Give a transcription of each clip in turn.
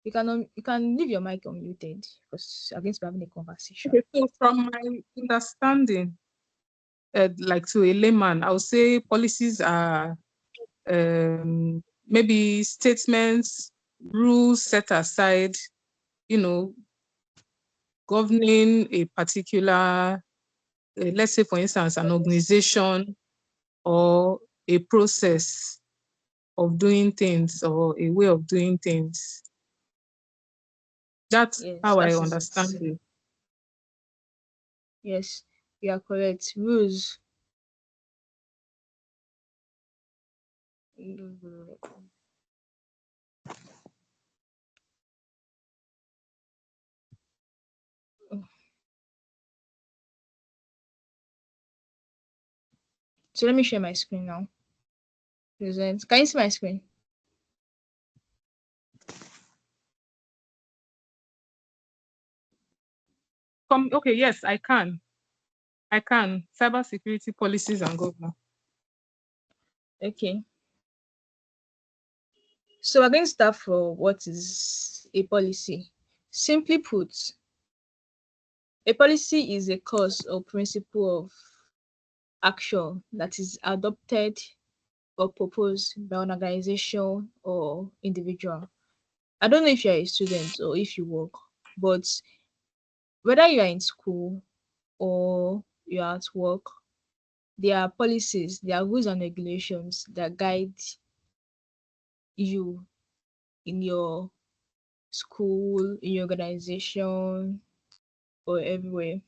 You can leave your mic unmuted because you're going to be having a conversation. Okay, so from my understanding, like to a layman, I would say policies are maybe statements, rules set aside, governing a particular, let's say, for instance, an organization or a process of doing things or a way of doing things. That's Yes, how I that is understand it. it. Yes, you are correct. Rules. So let me share my screen now. Present. Can you see my screen? Okay, yes, I can. Cybersecurity policies and governance. Okay. So we're going to start for what is a policy. Simply put, a policy is a course or principle of action that is adopted or proposed by an organization or individual. I don't know if you're a student or if you work, but whether you are in school or you're at work, there are policies, there are rules and regulations that guide you in your school, in your organization, or everywhere.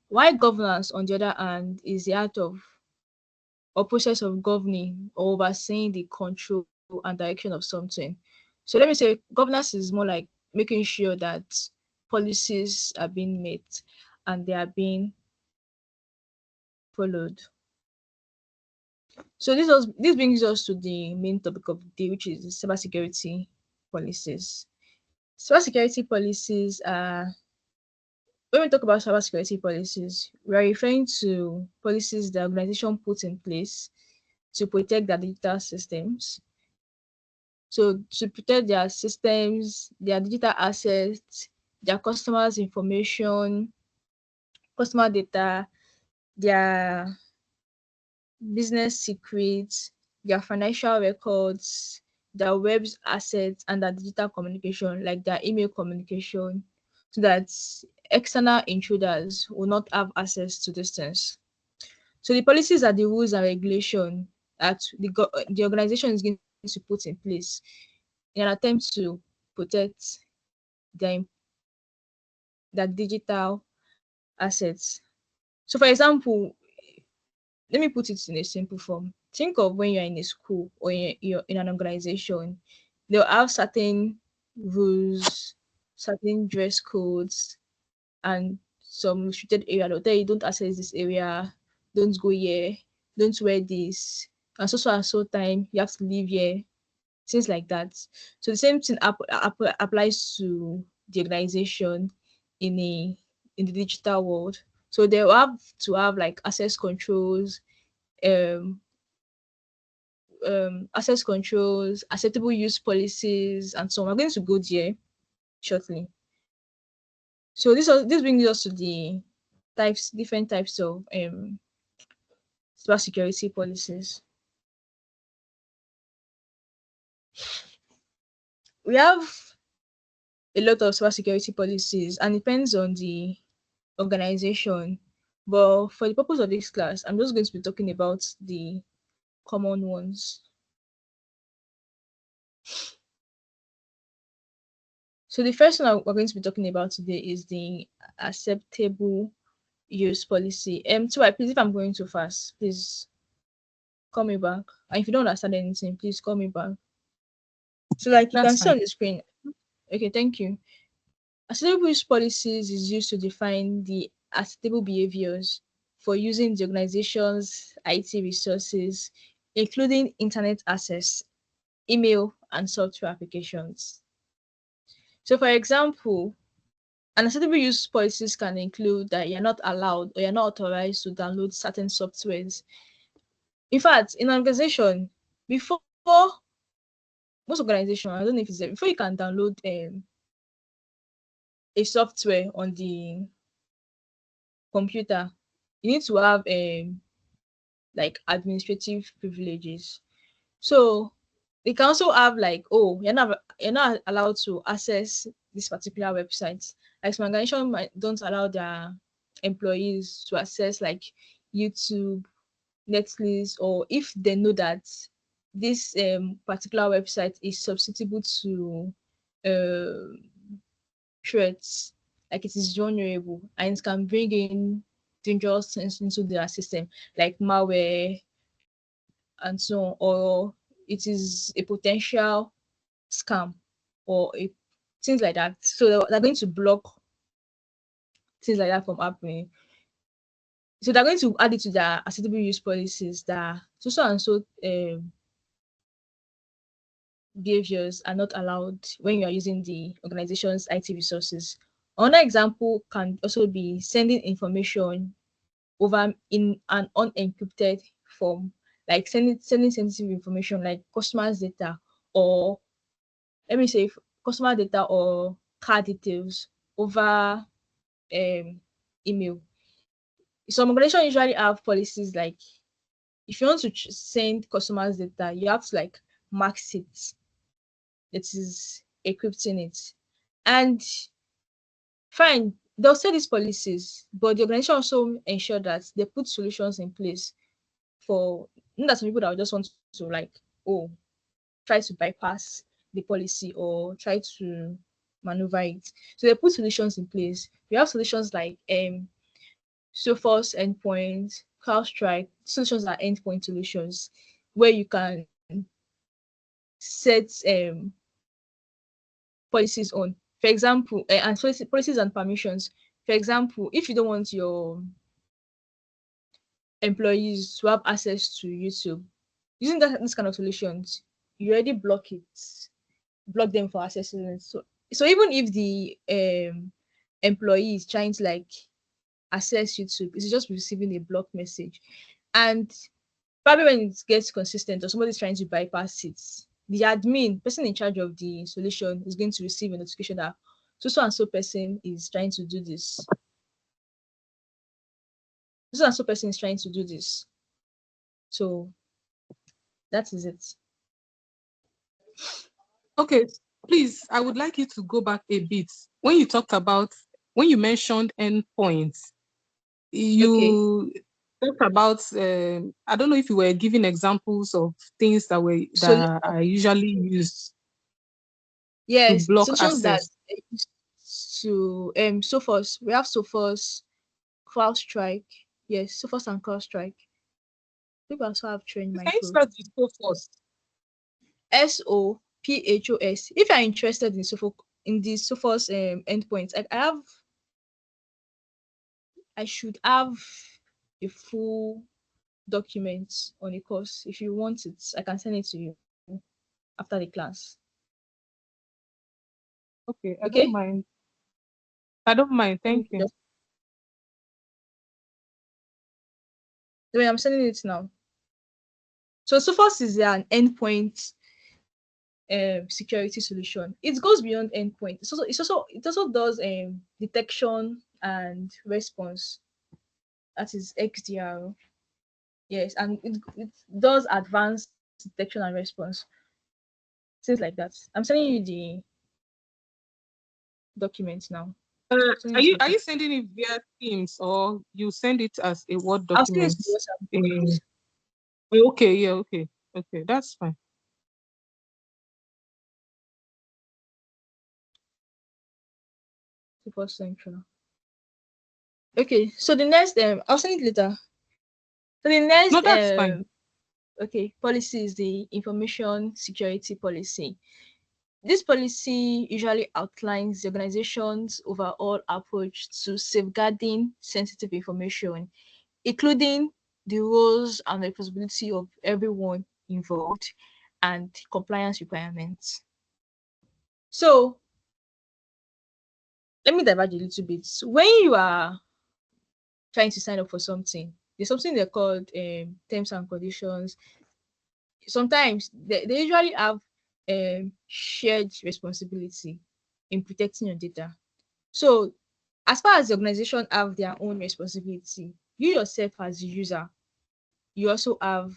While governance, on the other hand, is the art of or process of governing or overseeing the control and direction of something. So let me say governance is more like making sure that policies are being met and they are being followed. So this brings us to the main topic of the day, which is cybersecurity policies. Cybersecurity policies are when we talk about cybersecurity policies, we are referring to policies the organization puts in place to protect their digital systems. So to protect their systems, their digital assets, their customers' information, customer data, their business secrets, their financial records, their web assets, and their digital communication, like their email communication, so that external intruders will not have access to these things. So the policies are the rules and regulation that the organization is going to put in place in an attempt to protect their their digital assets. So, for example, let me put it in a simple form. Think of when you're in a school or you're in an organization, they'll have certain rules, certain dress codes, and some restricted area. They'll tell you don't access this area, don't go here, don't wear this, and and so time you have to leave here, things like that. So the same thing applies to the organization in a in the digital world. So they will have to have like um, access controls, acceptable use policies, and so on. We're going to go there shortly. So this brings us to the different types of cyber security policies. We have a lot of cyber security policies, and it depends on the organization. But for the purpose of this class, I'm just going to be talking about the common ones. So the first one we're going to be talking about today is the acceptable use policy. So please, if I'm going too fast, please call me back. And if you don't understand anything, please call me back. So like you That's can see fine. on the screen. Okay, thank you. Acceptable use policies is used to define the acceptable behaviors for using the organization's IT resources, including internet access, email, and software applications. So, for example, an acceptable use policies can include that you're not allowed or you're not authorized to download certain softwares. In fact, in an organization, before most organization, I don't know if it's before you can download a software on the computer, you need to have like administrative privileges. So they can also have like, oh, you're not allowed to access this particular website. Like some organization don't allow their employees to access like YouTube, Netflix, or if they know that this particular website is susceptible to uh, threats, like it is vulnerable and it can bring in dangerous things into their system, like malware and so on, or it is a potential scam or things like that. So they're going to block things like that from happening. So they're going to add it to their acceptable use policies that so and so behaviors are not allowed when you are using the organization's IT resources. Another example can also be sending information over in an unencrypted form, like sending sensitive information like customers' data, or let me say customer data or card details over email. Some organizations usually have policies like if you want to send customers data, you have to like max it. It is encrypting it. And fine, they'll set these policies, but the organization also ensure that they put solutions in place for not that some people that will just want to like, oh, try to bypass the policy or try to maneuver it. So they put solutions in place. We have solutions like Sophos endpoint, CrowdStrike. Solutions are endpoint solutions where you can set policies on. For example, and policies and permissions. For example, if you don't want your employees to have access to YouTube, using this kind of solutions, you already block them for accessing it. So even if the employee is trying to like access YouTube, it's just receiving a block message. And probably when it gets consistent or somebody's trying to bypass it, the admin person in charge of the solution is going to receive a notification that so and so person is trying to do this. So and so person is trying to do this. So that is it. Okay, please, I would like you to go back a bit. When you talked about, when you mentioned endpoints, Okay. you talked about, I don't know if you were giving examples of things that Solution. are usually used to Yes, block solutions that access. to Sophos. We have Sophos, CrowdStrike. Yes, Sophos and CrowdStrike. People also have Train Can you Micro. start with so first? Sophos. If you're interested in in the Sophos endpoints, I should have a full document on a course. If you want it, I can send it to you after the class. Okay, I don't Okay? mind. I don't mind. Let me Thank you. just wait, I'm sending it now. So Sophos is an endpoint security solution. It goes beyond endpoint. It also does detection and response. That is XDR. Yes, and it does advanced detection and response. Things like that. I'm sending you the document now. Sending Are it to you your are phone. you sending it via Teams or you send it as a Word I'll send it document? to your WhatsApp group. Eh, okay, yeah, okay, that's fine. Super Central. Okay, so the next I'll send it later. So the No, next that's fine. okay policy is the information security policy. This policy usually outlines the organization's overall approach to safeguarding sensitive information, including the roles and responsibility of everyone involved and compliance requirements. So let me diverge a little bit. When you are trying to sign up for something, there's something they're called terms and conditions. Sometimes they usually have shared responsibility in protecting your data. So, as far as the organization have their own responsibility, you yourself as a user, you also have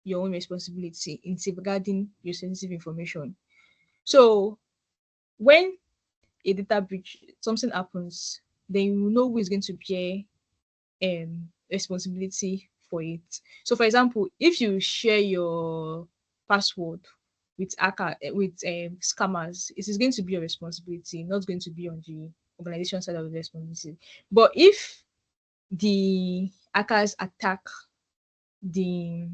your own responsibility in safeguarding your sensitive information. So, when a data breach, something happens, then you know who is going to bear responsibility for it. So, for example, if you share your password with scammers, it is going to be your responsibility, not going to be on the organization side of the responsibility. But if the hackers attack the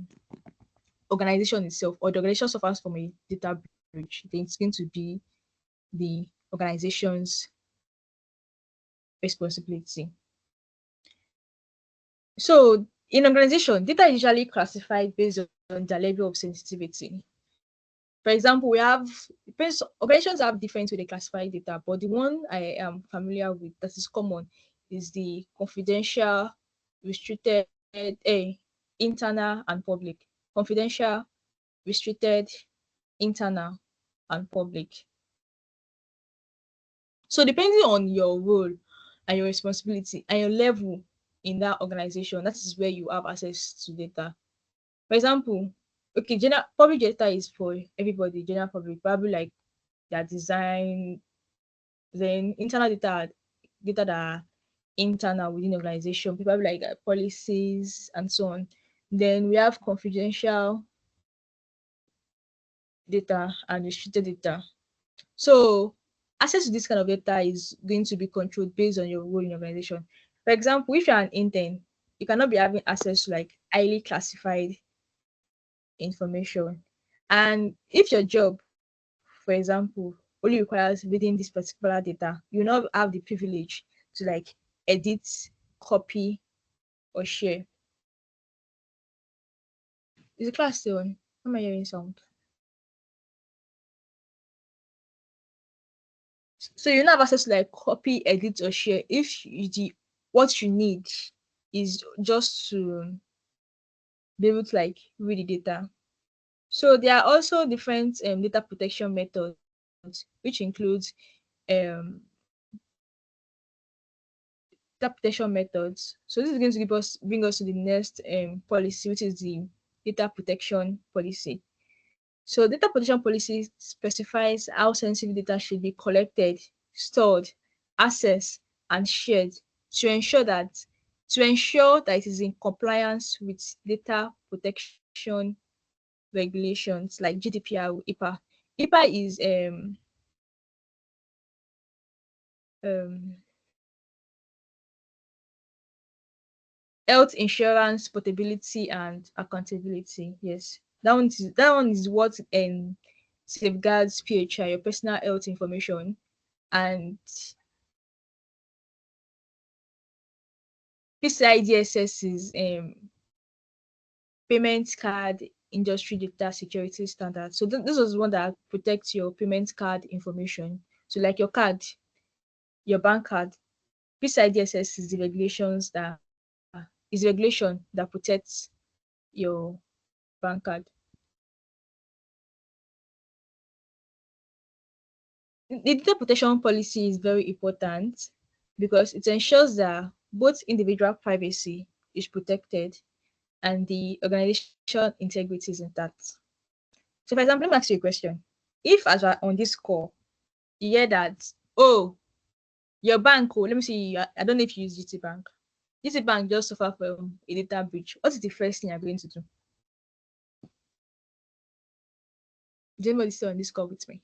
organization itself, or the organization suffers from a data breach, then it's going to be the organization's responsibility. So in organization, data is usually classified based on their level of sensitivity. For example, organizations have different way they classify data, but the one I am familiar with that is common is the confidential, restricted, internal, and public. Confidential, restricted, internal, and public. So depending on your role and your responsibility and your level in that organization, that is where you have access to data. For example, okay, general public data is for everybody, general public, probably like their design, then internal data that are internal within the organization, probably like policies and so on. Then we have confidential data and restricted data. So access to this kind of data is going to be controlled based on your role in the organization. For example, if you're an intern, you cannot be having access to like highly classified information. And if your job, for example, only requires reading this particular data, you will not have the privilege to like edit, copy, or share. Is the class still on? Am I hearing sound? So you don't have access to like copy, edit, or share if what you need is just to be able to like read the data. So there are also different data protection methods, which includes um, data protection methods. So this is going to bring us to the next policy, which is the data protection policy. So data protection policy specifies how sensitive data should be collected, stored, accessed, and shared to ensure that it is in compliance with data protection regulations like GDPR or HIPAA. HIPAA is um, health insurance portability and accountability. Yes, that one is what safeguards PHI, your personal health information, and PCI DSS is payment card industry data security standard. So this was one that protects your payment card information. So like your card, your bank card, PCI DSS is the regulation that protects your bank card. The data protection policy is very important because it ensures that both individual privacy is protected and the organization integrity is intact. So, for example, let me ask you a question. If, as we're on this call, you hear that, oh, your bank, let me see, I don't know if you use GT Bank. GT Bank just suffered from a data breach. What is the first thing you're going to do? Is anybody still on this call with me?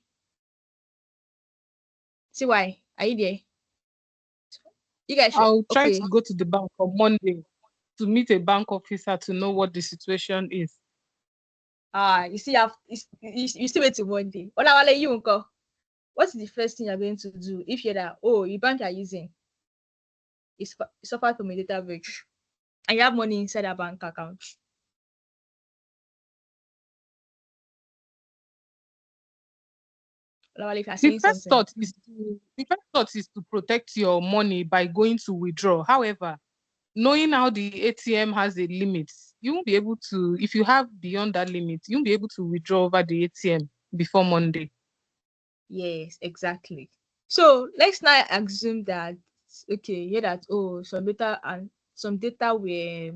See why? Are you there? You guys should, I'll try okay. to go to the bank on Monday to meet a bank officer to know what the situation is. You see, you still wait till Monday. Olawale, you uncle. What's the first thing you're going to do if you're that, oh, your bank you're using is suffered from a data breach and you have money inside a bank account? Olawale, if you're The saying first something. thought is to protect your money by going to withdraw. However, knowing how the ATM has a limit, you won't be able to, if you have beyond that limit, you won't be able to withdraw over the ATM. before Monday. Yes, exactly. So let's now assume that okay, hear that some data were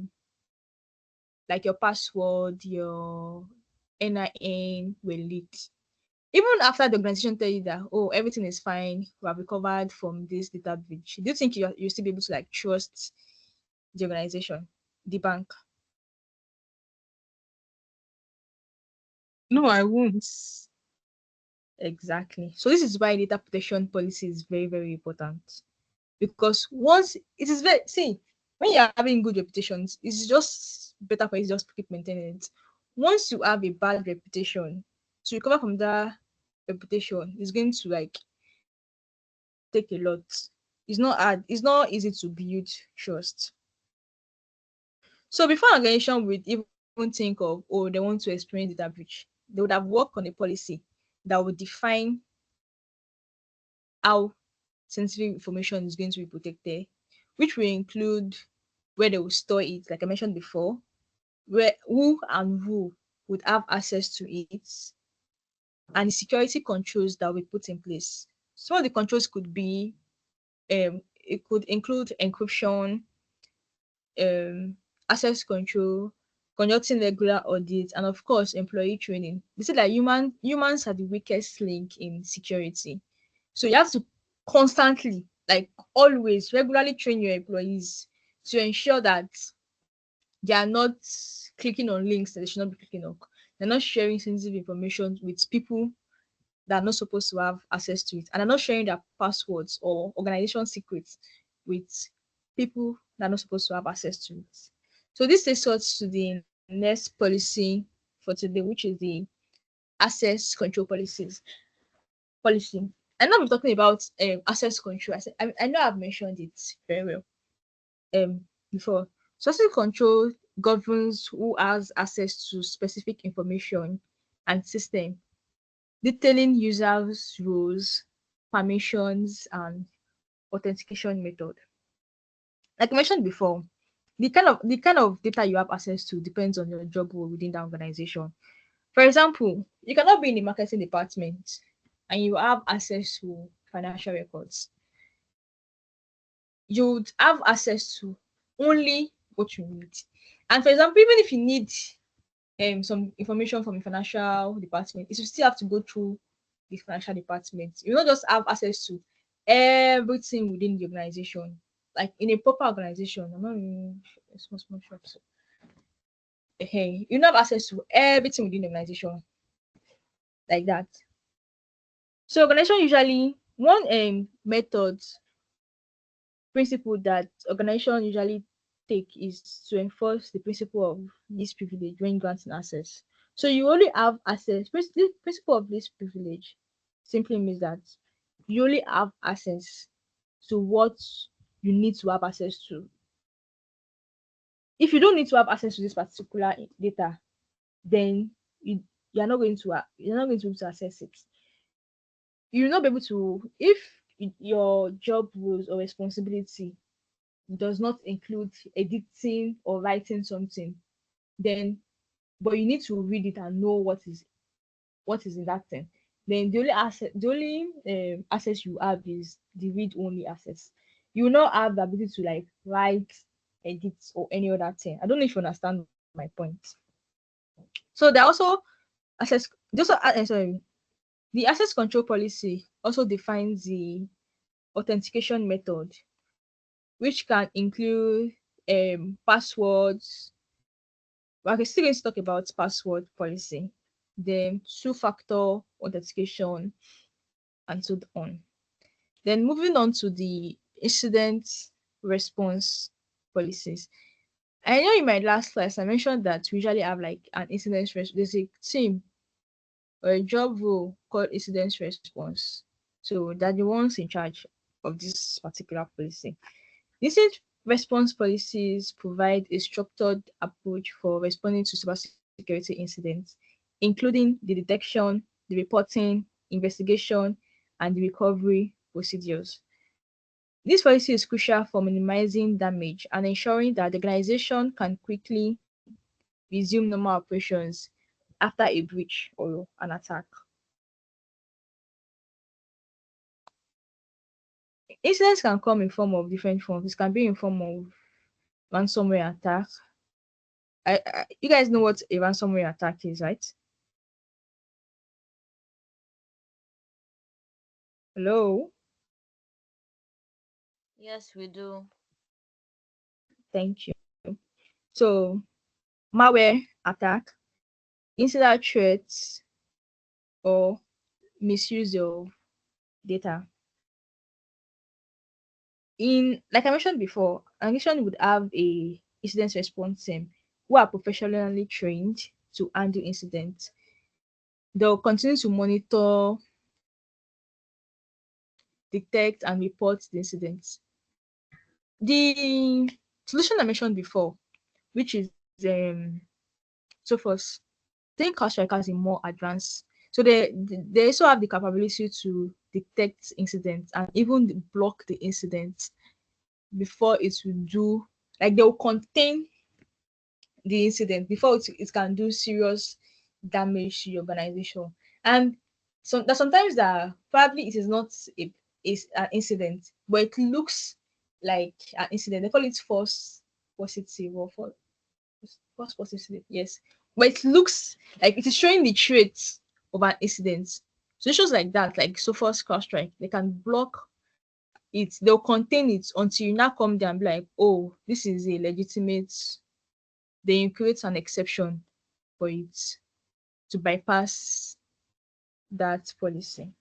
like your password, your NIN were leaked. Even after the organization tell you that everything is fine, we have recovered from this data breach, do you think you still be able to like trust the organization, the bank? No, I won't. Exactly. So this is why data protection policy is very, very important. Because once it is very see, when you're having good reputations, it's just better for you to just keep maintaining it. Once you have a bad reputation, to recover from that reputation is going to like take a lot. It's not hard, it's not easy to build trust. So before an organization would even think of, they want to experience data breach, they would have worked on a policy that would define how sensitive information is going to be protected, which will include where they will store it, like I mentioned before, where who would have access to it, and the security controls that we put in place. Some of the controls could be it could include encryption, um, access control, conducting regular audits, and of course, employee training. They say that humans are the weakest link in security. So you have to constantly, like always, regularly train your employees to ensure that they are not clicking on links that they should not be clicking on. They're not sharing sensitive information with people that are not supposed to have access to it, and are not sharing their passwords or organization secrets with people that are not supposed to have access to it. So this takes us to the next policy for today, which is the access control policy. I know I'm talking about access control. I know I've mentioned it very well before. So access control governs who has access to specific information and system, detailing users' roles, permissions, and authentication method. Like I mentioned before, the kind of data you have access to depends on your job role within that organization. For example, you cannot be in the marketing department and you have access to financial records. You would have access to only what you need. And for example, even if you need some information from the financial department, it will still have to go through the financial department. You not just have access to everything within the organization. Like in a proper organization, I'm not in a small shop. So, hey, you don't have access to everything within the organization like that. So organization usually one method principle that organization usually take is to enforce the principle of least privilege when granting access. So you only have access. The principle of least privilege simply means that you only have access to what you need to have access to. If you don't need to have access to this particular data, then you you're not going to you're not going to be able to access it. You'll not be able to if your job roles or responsibility does not include editing or writing something, then but you need to read it and know what is in that thing. Then the only access you have is the read only access. You will not have the ability to like write, edit, or any other thing. I don't know if you understand my point. So there are also access. Sorry, the access control policy also defines the authentication method, which can include passwords. We're still going to talk about password policy, then two-factor authentication, and so on. Then moving on to the incident response policies. I know in my last class I mentioned that we usually have like an there's a team or a job role called incident response. So they're the ones in charge of this particular policy. Incident response policies provide a structured approach for responding to cybersecurity incidents, including the detection, the reporting, investigation, and the recovery procedures. This policy is crucial for minimizing damage and ensuring that the organization can quickly resume normal operations after a breach or an attack. Incidents can come in form of different forms. It can be in form of ransomware attack. You guys know what a ransomware attack is, right? Hello, Yes, we do. thank you. So malware attack, insider threats, or misuse of data. In like I mentioned before, an organization would have a incident response team who are professionally trained to handle incidents. They'll continue to monitor, detect, and report the incidents. The solution I mentioned before, which is so first, think Cost Strikers in more advanced. So they also have the capability to detect incidents and even block the incidents before it will do, like they will contain the incident before it can do serious damage to your organization. And so that sometimes that probably it is not is an incident, but it looks like an incident. They call it false positive or false positive, yes. But it looks like it is showing the traits of an incident. Solutions like that, like Sophos CrowdStrike, they can block it, they'll contain it until you now come there and be like, oh, this is a legitimate, then you create an exception for it to bypass that policy.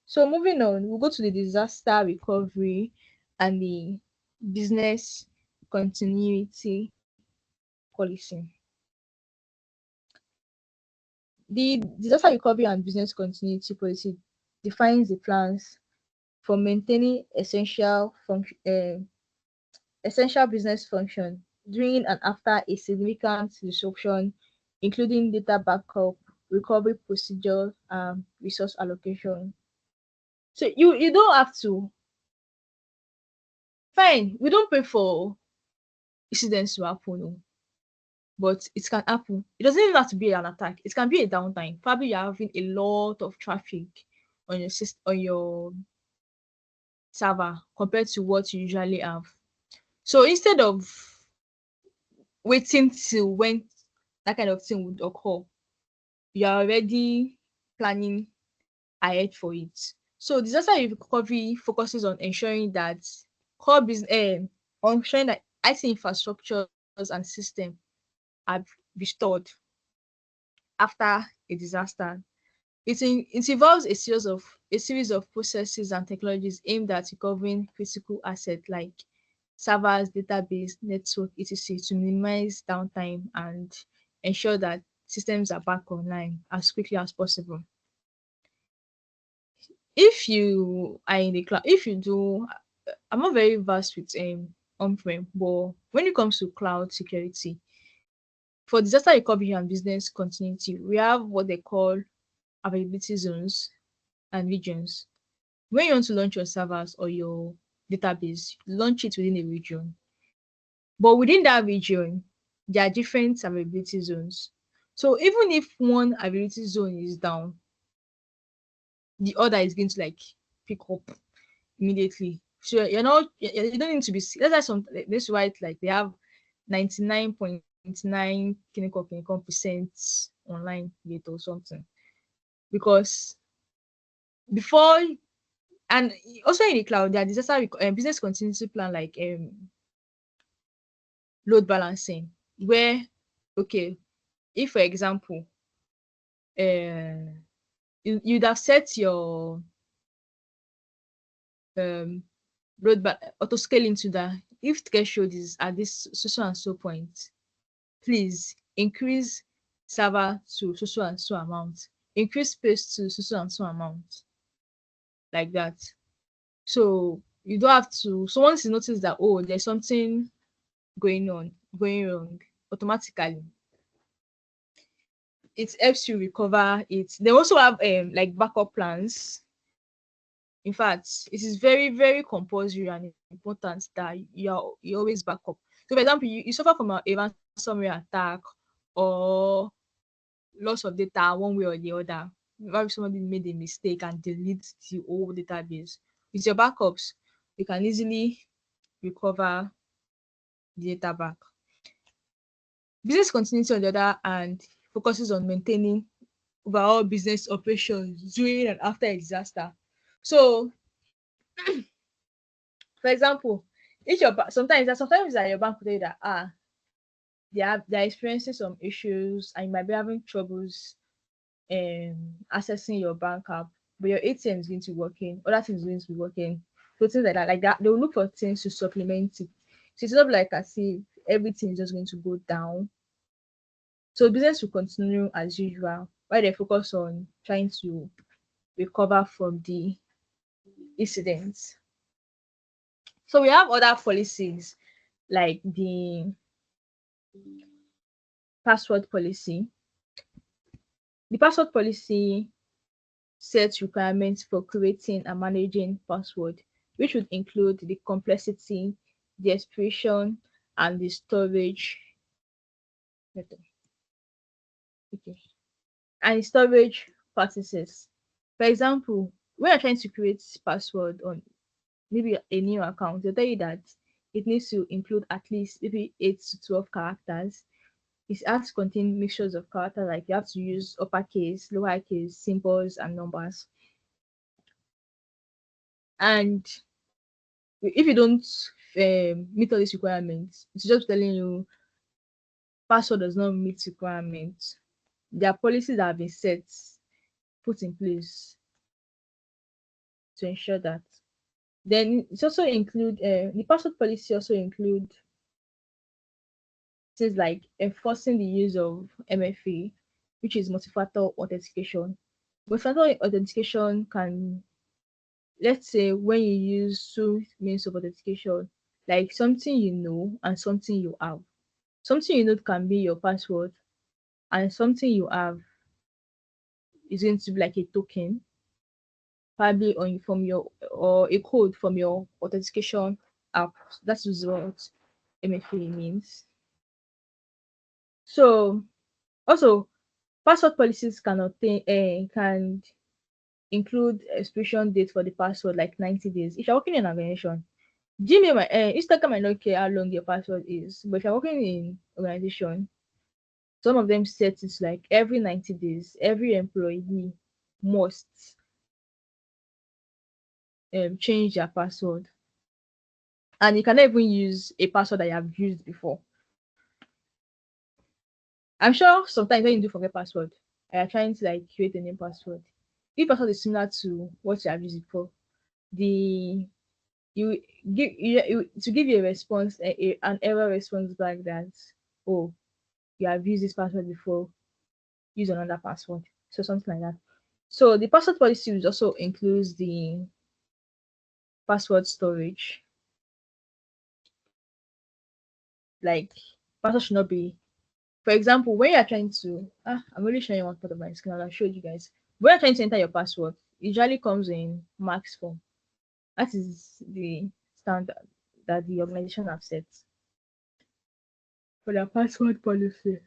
So moving on, we'll go to the disaster recovery and the business continuity policy. The disaster recovery and business continuity policy defines the plans for maintaining essential business function during and after a significant disruption, including data backup, recovery procedures, and resource allocation. So you don't have to, fine, we don't pay for incidents to happen, oh, but it can happen. It doesn't even have to be an attack. It can be a downtime. Probably you're having a lot of traffic on your system, on your server compared to what you usually have. So instead of waiting till when that kind of thing would occur, you are already planning ahead for it. So disaster recovery focuses on ensuring that core business, on ensuring that IT infrastructures and systems are restored after a disaster. It involves a series of processes and technologies aimed at recovering critical assets like servers, database, network, etc. to minimize downtime and ensure that systems are back online as quickly as possible. If you are in the cloud, if you do, I'm not very vast with on-prem, but when it comes to cloud security, for disaster recovery and business continuity, we have what they call availability zones and regions. When you want to launch your servers or your database, launch it within a region. But within that region, there are different availability zones. So even if one availability zone is down, the other is going to like pick up immediately. So you're not, you don't need to be, that's why some, this is why it's like they have 99.9 clinical percent online rate or something. Because before, and also in the cloud, there are business continuity plan like load balancing, where, okay, if for example, uh, you'd have set your um auto scaling to that. If threshold is at this so and so point, please increase server to so and so amount, increase space to so and so amount, like that. So you don't have to. So once you notice that, oh, there's something going wrong, automatically it helps you recover it. They also have like backup plans. In fact, it is very, very compulsory and important that you always back up. So for example, you suffer from a ransomware attack or loss of data one way or the other. Maybe somebody made a mistake and delete the whole database. with your backups, you can easily recover the data back. Business continuity, on the other hand, focuses on maintaining overall business operations during and after a disaster. So, for example, if sometimes that your bank will tell you that they're experiencing some issues and you might be having troubles accessing your bank app, but your ATM is going to be working, other things is going to be working. So things like that, they'll look for things to supplement it. So it's not like as if everything is just going to go down. So business will continue as usual, while they focus on trying to recover from the incidents. So we have other policies like the password policy. The password policy sets requirements for creating and managing password, which would include the complexity, the expression, and the storage method. Okay. And storage practices. For example, when you're trying to create password on maybe a new account, they'll tell you that it needs to include at least maybe 8 to 12 characters. It has to contain mixtures of characters, like you have to use uppercase, lowercase, symbols, and numbers. And if you don't meet all these requirements, it's just telling you password does not meet requirements. There are policies that have been set, put in place to ensure that. Then it's also include the password policy also include things like enforcing the use of MFA, which is multi-factor authentication. Multi-factor authentication can, let's say, when you use two means of authentication, like something you know and something you have. Something you know can be your password, and something you have is going to be like a token, probably on from your or a code from your authentication app. That is what MFA means. So also password policies can include expiration date for the password like 90 days. If you're working in an organization, Instagram might not care how long your password is, but if you're working in organization, some of them set it like every 90 days, every employee must change their password. And you cannot even use a password that you have used before. I'm sure sometimes when you do forget password, and you're trying to like create a new password. If password is similar to what you have used before, the you to give you a response, an error response back that, oh, you have used this password before, use another password. So something like that. So the password policy also includes the password storage. Like password should not be, for example, when you're trying to I'm only showing one part of my screen, I'll show you guys. When you're trying to enter your password, it usually comes in max form. That is the standard that the organization have set for their password policy.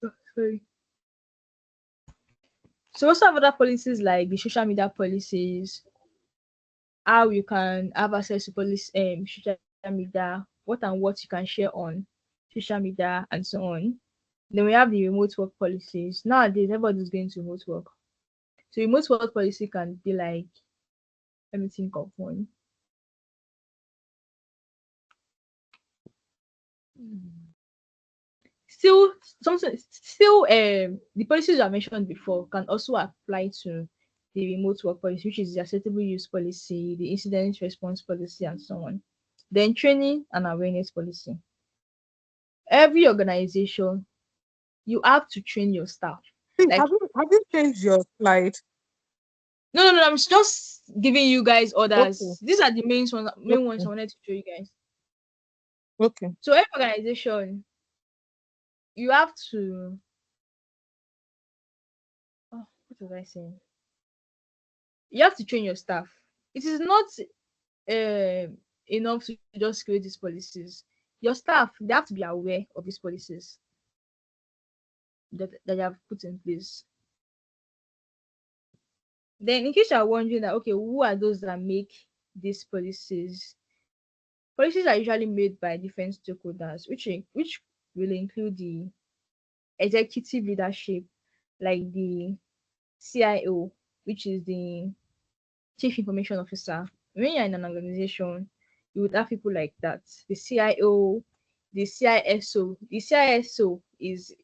Oh, sorry. So also have other policies like the social media policies, how you can have access to social media, what and what you can share on social media, and so on. Then we have the remote work policies. Nowadays, everybody's going to remote work. So remote work policy can be like, let me think of one. Still, something still the policies I mentioned before can also apply to the remote work policy, which is the acceptable use policy, the incident response policy, and so on. Then training and awareness policy. Every organization, you have to train your staff. See, Like, have you changed your slide? no, I'm just giving you guys Okay, orders. These are the main ones I okay, wanted to show you guys. okay. So every organization, you have to, what was I saying? You have to train your staff. It is not enough to just create these policies. Your staff, they have to be aware of these policies that you have put in place. Then, in case you are wondering that, okay, who are those that make these policies? Policies are usually made by different stakeholders, which will include the executive leadership, like the CIO, which is the Chief Information Officer. When you're in an organization, you would have people like that. The CIO, the CISO. The CISO is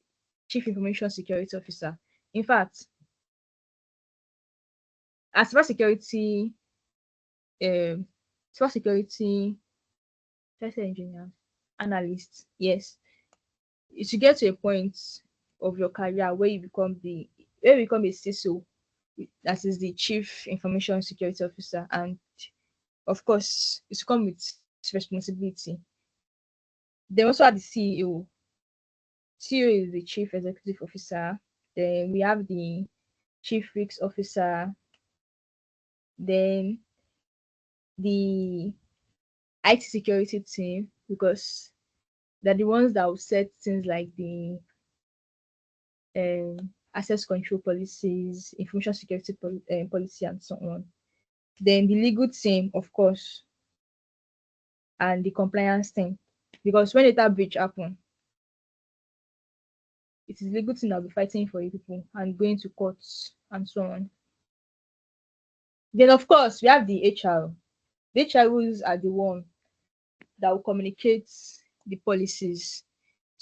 Chief Information Security Officer. In fact, as um, cybersecurity, test engineer, analyst, yes, you should get to a point of your career where you become a CISO, that is the Chief Information Security Officer, and of course, it's come with responsibility. They also have the CEO. CEO is the Chief Executive Officer. Then we have the Chief Risk Officer. Then the IT security team, because they're the ones that will set things like the access control policies, information security policy, and so on. Then the legal team, of course, and the compliance team, because when data breach happen, it is legal team that will be fighting for you people and going to courts and so on. Then, of course, we have the HR. The HRs are the one that will communicate the policies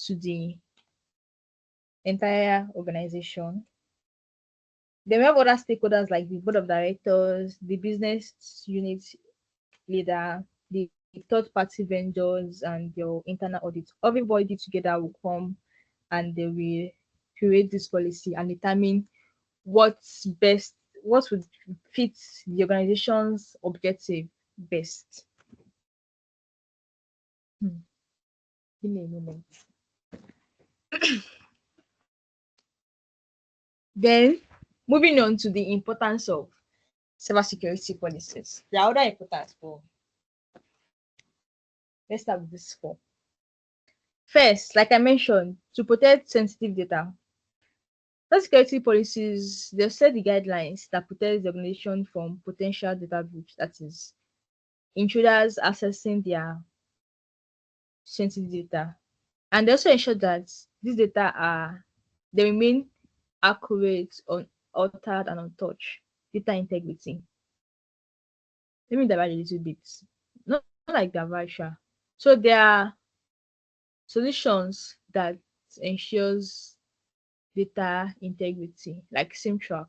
to the entire organization. Then we have other stakeholders like the board of directors, the business unit leader, the third party vendors, and your internal audit. Everybody together will come and they will create this policy and determine what's best, what would fit the organization's objective best. Hmm. Give me a moment. Then, moving on to the importance of cybersecurity policies. There are other importance, but let's start with this four. First, like I mentioned, to protect sensitive data. Cybersecurity policies, they set the guidelines that protect the organization from potential data breach, that is, intruders accessing their sensitive data. And they also ensure that these data are they remain accurate, unaltered, and untouched. Data integrity. Let me divide a little bit. Not like divide, sha. So there are solutions that ensures data integrity, like SIM-track.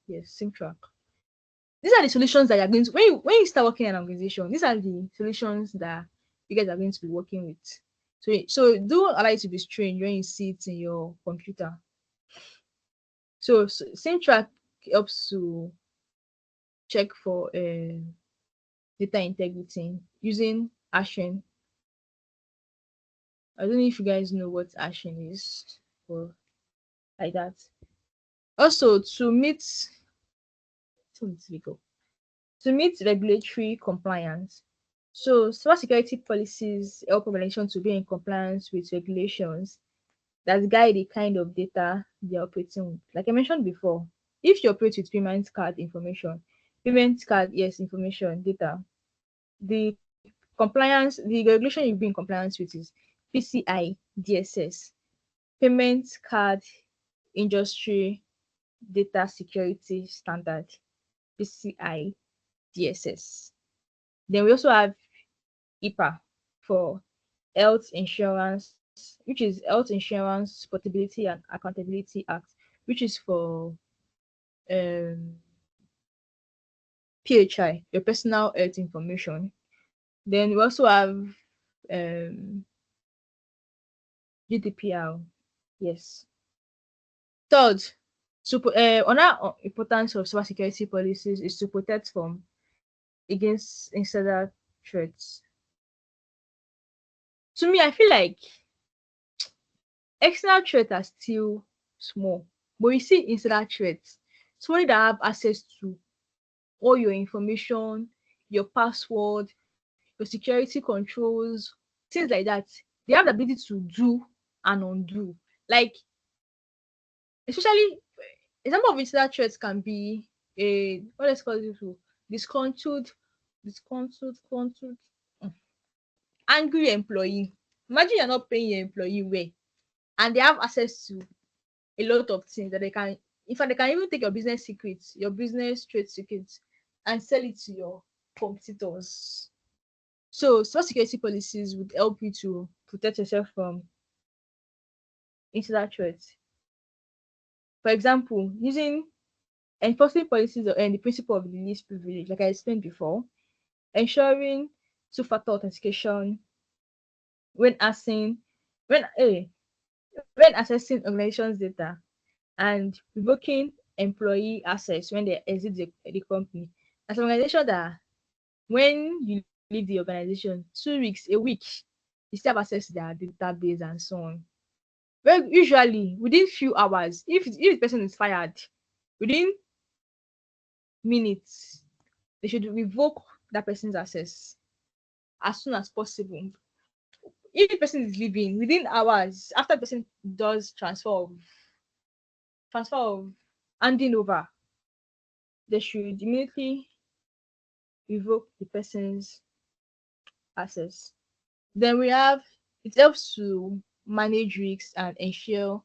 Yes, SIM-track. These are the solutions that you're going to when you start working in an organization. These are the solutions that you guys are going to be working with. So don't allow it to be strange when you see it in your computer. So SIM-track helps to check for data integrity using hashing. I don't know if you guys know what hashing is, or like that. Also, to meet regulatory compliance. So cybersecurity policies help organizations to be in compliance with regulations that guide the kind of data they're operating with. Like I mentioned before, if you operate with payment card, yes, information, data, the the regulation you'll be in compliance with is PCI DSS, Payment Card Industry Data Security Standard, PCI DSS. Then we also have HIPAA for Health Insurance, which is Health Insurance Portability and Accountability Act, which is for um, PHI, your personal health information. Then we also have um, GDPR. Yes. Third, another importance of cybersecurity policies is to protect from against insider threats. To me, I feel like external threats are still small, but you see insider threats, somebody that have access to all your information, your password, your security controls, things like that. They have the ability to do and undo. Like, especially example of insider threats can be a what let's call it to disgruntled, disgruntled, angry employee. Imagine you're not paying your employee well, and they have access to a lot of things that they can. In fact, they can even take your business secrets, your business trade secrets, and sell it to your competitors. So, cybersecurity policies would help you to protect yourself from insider threats. For example, using enforcing policies and the principle of the least privilege, like I explained before, ensuring two-factor authentication when accessing when when accessing organizations data, and revoking employee access when they exit the company. As an organization that when you leave the organization, 2 weeks, a week, you still have access to their database and so on. Well, usually within few hours, if the person is fired, within minutes, they should revoke that person's access as soon as possible. If the person is leaving within hours after the person does transfer of handing over, they should immediately revoke the person's access. Then we have it helps to manage risks and ensure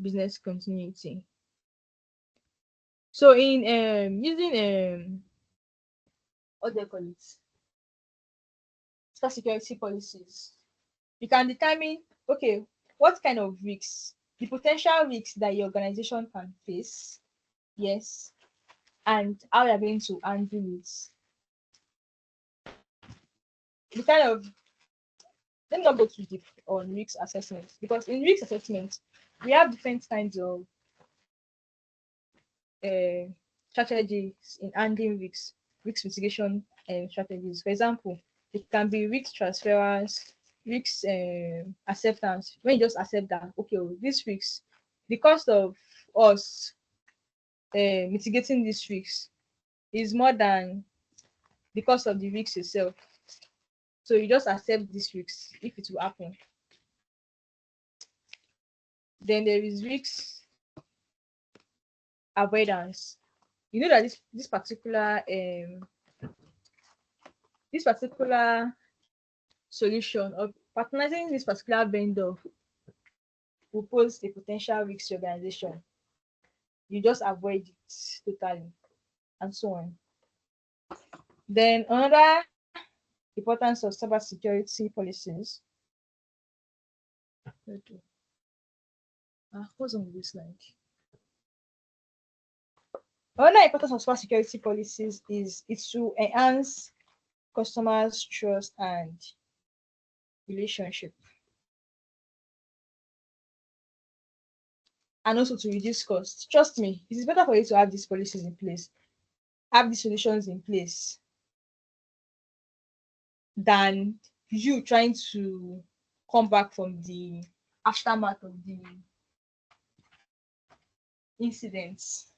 business continuity. So in using what do they call it? Cybersecurity policies, you can determine okay, what kind of risks, the potential risks that your organization can face, yes, and how you're going to handle it. The kind of let me not go too deep on risk assessment because in risk assessment we have different kinds of uh, strategies in handling risks, risk mitigation strategies. For example, it can be risk transference, risk acceptance. When you just accept that, okay, oh, this risk, the cost of us mitigating this risk is more than the cost of the risk itself. So you just accept this risk if it will happen. Then there is risk avoidance. You know that this particular solution of patronizing this particular vendor will pose a potential risk to your organization. You just avoid it totally, and so on. Then another importance of cybersecurity policies. Okay. What's on this slide? Another importance of cybersecurity policies is it's to enhance customers' trust and relationship, and also to reduce costs. Trust me, it is better for you to have these policies in place, have these solutions in place, than you trying to come back from the aftermath of the incidents.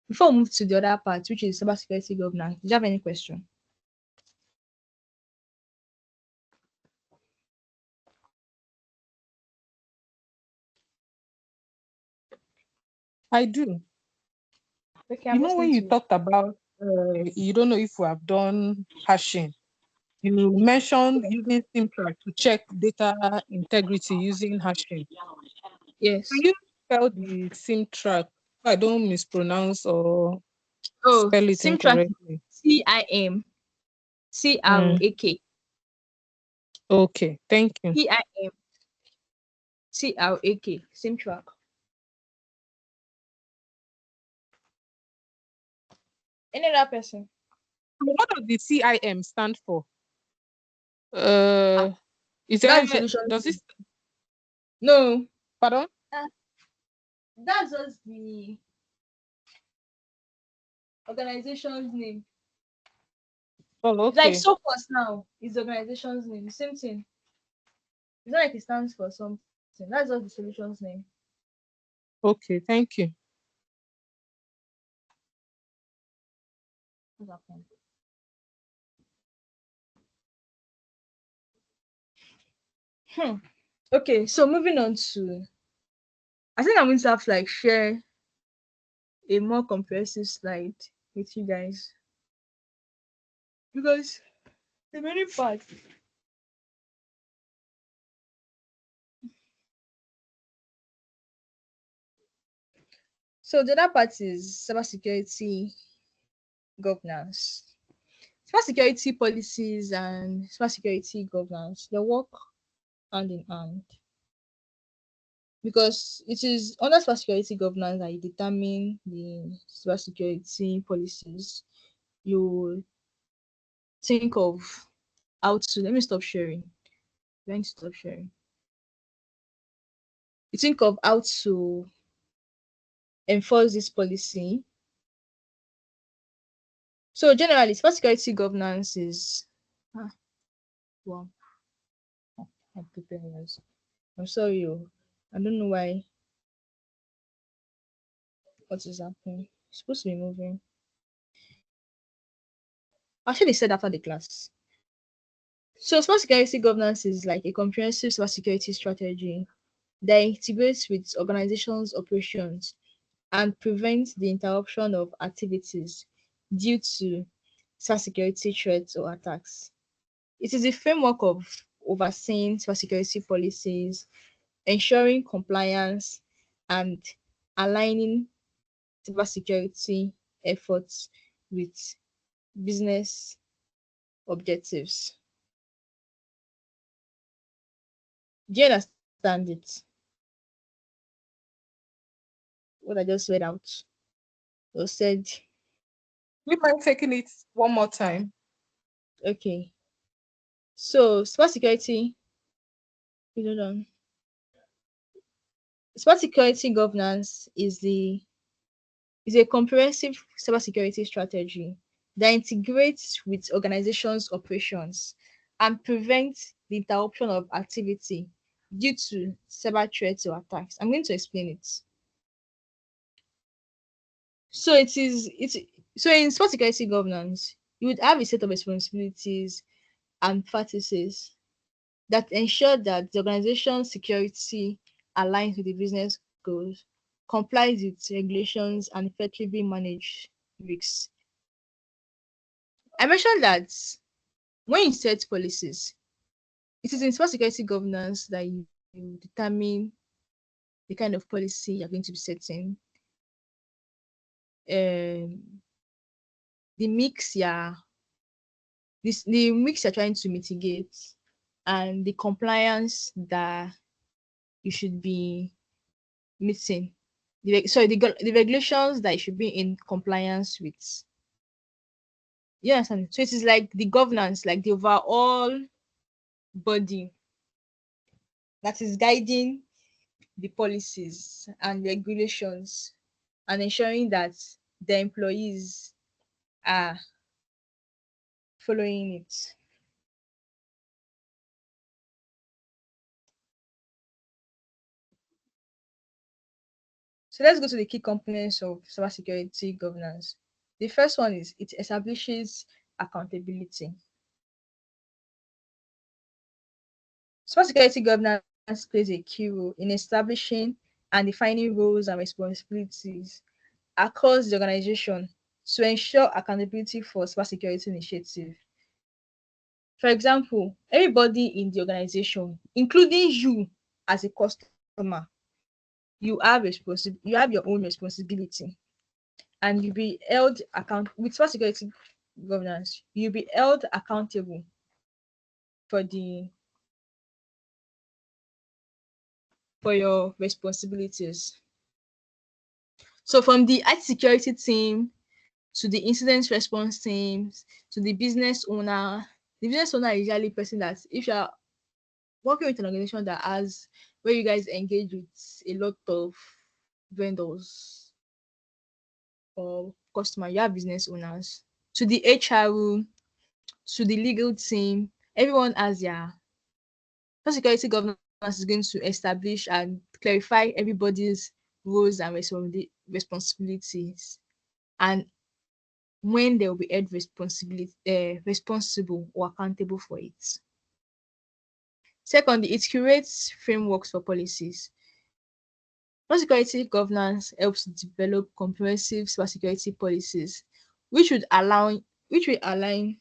Before we move to the other part, which is cybersecurity governance, do you have any question? I do. Okay, You I'm know, listening when you to you. talked about, you don't know if we have done hashing, you mentioned using SIM-track to check data integrity using hashing. Can Yes. you spell the SIM-track so I don't mispronounce or Oh, spell it SIM track incorrectly? CIM Mm, CRAK. okay, thank you. CIM CRAK. SIM track. Any other person? What does the CIM stand for? Ah, Uh, is that's the there, solution. does this, No. pardon? Ah, that's just the organization's name. Oh, It's like okay. SOCOS now is the organization's name. Same thing. It's not like it stands for something. That's just the solution's name. Okay, thank you. What's happening? Okay, so moving on to, I think I'm going to have to like share a more comprehensive slide with you guys because the many part. So the other part is cybersecurity governance. Cybersecurity policies and cybersecurity governance, they work hand in hand because it is under cybersecurity governance that you determine the cybersecurity policies. You think of how to, let me stop sharing. I'm going to stop sharing. You think of how to enforce this policy. So generally, cybersecurity governance is well, I prepare yours. I'm sorry, I don't know why what is happening. It's supposed to be moving. Actually, they said after the class. So cybersecurity governance is like a comprehensive cybersecurity strategy that integrates with organizations' operations and prevents the interruption of activities due to cybersecurity threats or attacks. It is a framework of overseeing cybersecurity policies, ensuring compliance, and aligning cybersecurity efforts with business objectives. Do you understand it? What I just read out or said? You mind taking it one more time? Okay. So cybersecurity, hold on. Cybersecurity governance is a comprehensive cybersecurity strategy that integrates with organizations' operations and prevents the interruption of activity due to cyber threats or attacks. I'm going to explain it. So it's so in cybersecurity governance, you would have a set of responsibilities and practices that ensure that the organization's security aligns with the business goals, complies with regulations, and effectively manage risks. I mentioned that when you set policies, it is in cybersecurity governance that you determine the kind of policy you're going to be setting, um, the mix you're the mix you're trying to mitigate, and the compliance that you should be meeting. The regulations that you should be in compliance with. You understand? So it is like the governance, like the overall body that is guiding the policies and regulations and ensuring that the employees are following it. So let's go to the key components of cybersecurity governance. The first one is it establishes accountability. Cybersecurity governance plays a key role in establishing and defining roles and responsibilities across the organization to ensure accountability for cybersecurity initiative. For example, everybody in the organization, including you as a customer, you have your own responsibility, and you'll be held account with cybersecurity governance. You'll be held accountable for the for your responsibilities. So from the IT security team to the incident response teams to the business owner is usually a person that if you're working with an organization that has where you guys engage with a lot of vendors or customer, you have business owners to the HR to the legal team, everyone has their security governance is going to establish and clarify everybody's roles and responsibilities and when they will be held responsible or accountable for it. Secondly, it curates frameworks for policies. Cybersecurity governance helps develop comprehensive cybersecurity policies, which would allow which will outline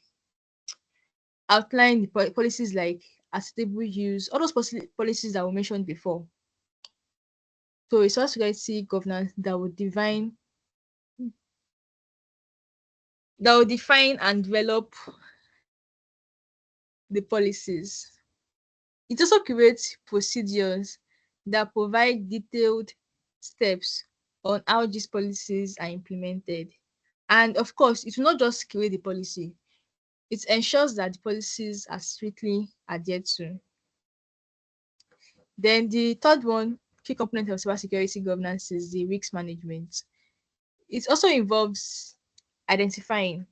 the policies like acceptable use, all those policies that we mentioned before. So a cybersecurity governance that will define and develop the policies. It also creates procedures that provide detailed steps on how these policies are implemented. And of course, it will not just create the policy, it ensures that the policies are strictly adhered to. Then the third one, key component of cybersecurity governance is the risk management. It also involves identifying,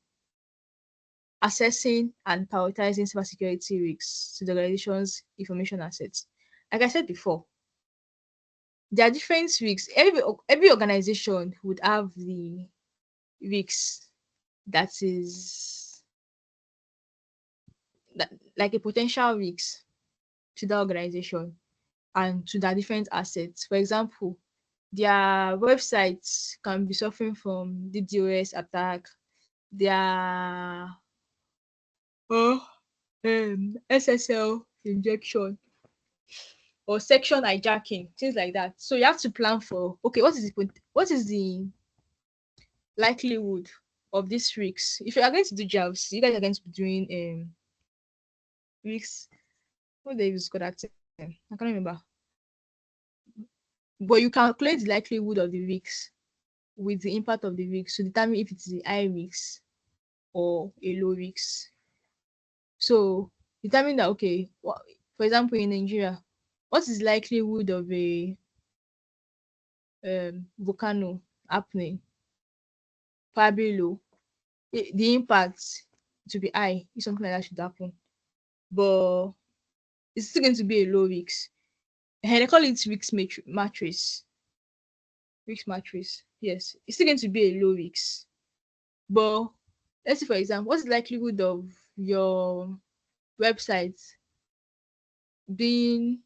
assessing, and prioritizing cybersecurity risks to the organization's information assets. Like I said before, there are different risks. Every organization would have the risks that is that, like a potential risk to the organization and to their different assets. For example, their websites can be suffering from DDoS attack, their or SSL injection or section hijacking, things like that. So you have to plan for, okay, what is the likelihood of these risks? If you are going to do jobs, you guys are going to be doing risks. What they use call that thing? I can't remember. But you calculate the likelihood of the risks with the impact of the risk to determine if it's a high risk or a low risk. So determine that, okay, for example, in Nigeria, what is the likelihood of a volcano happening? Probably low. The impact to be high if something like that should happen, but it's still going to be a low risk. And they call it matrix. Risk matrix. Yes, it's still going to be a low risk. But let's say, for example, what's the likelihood of your website being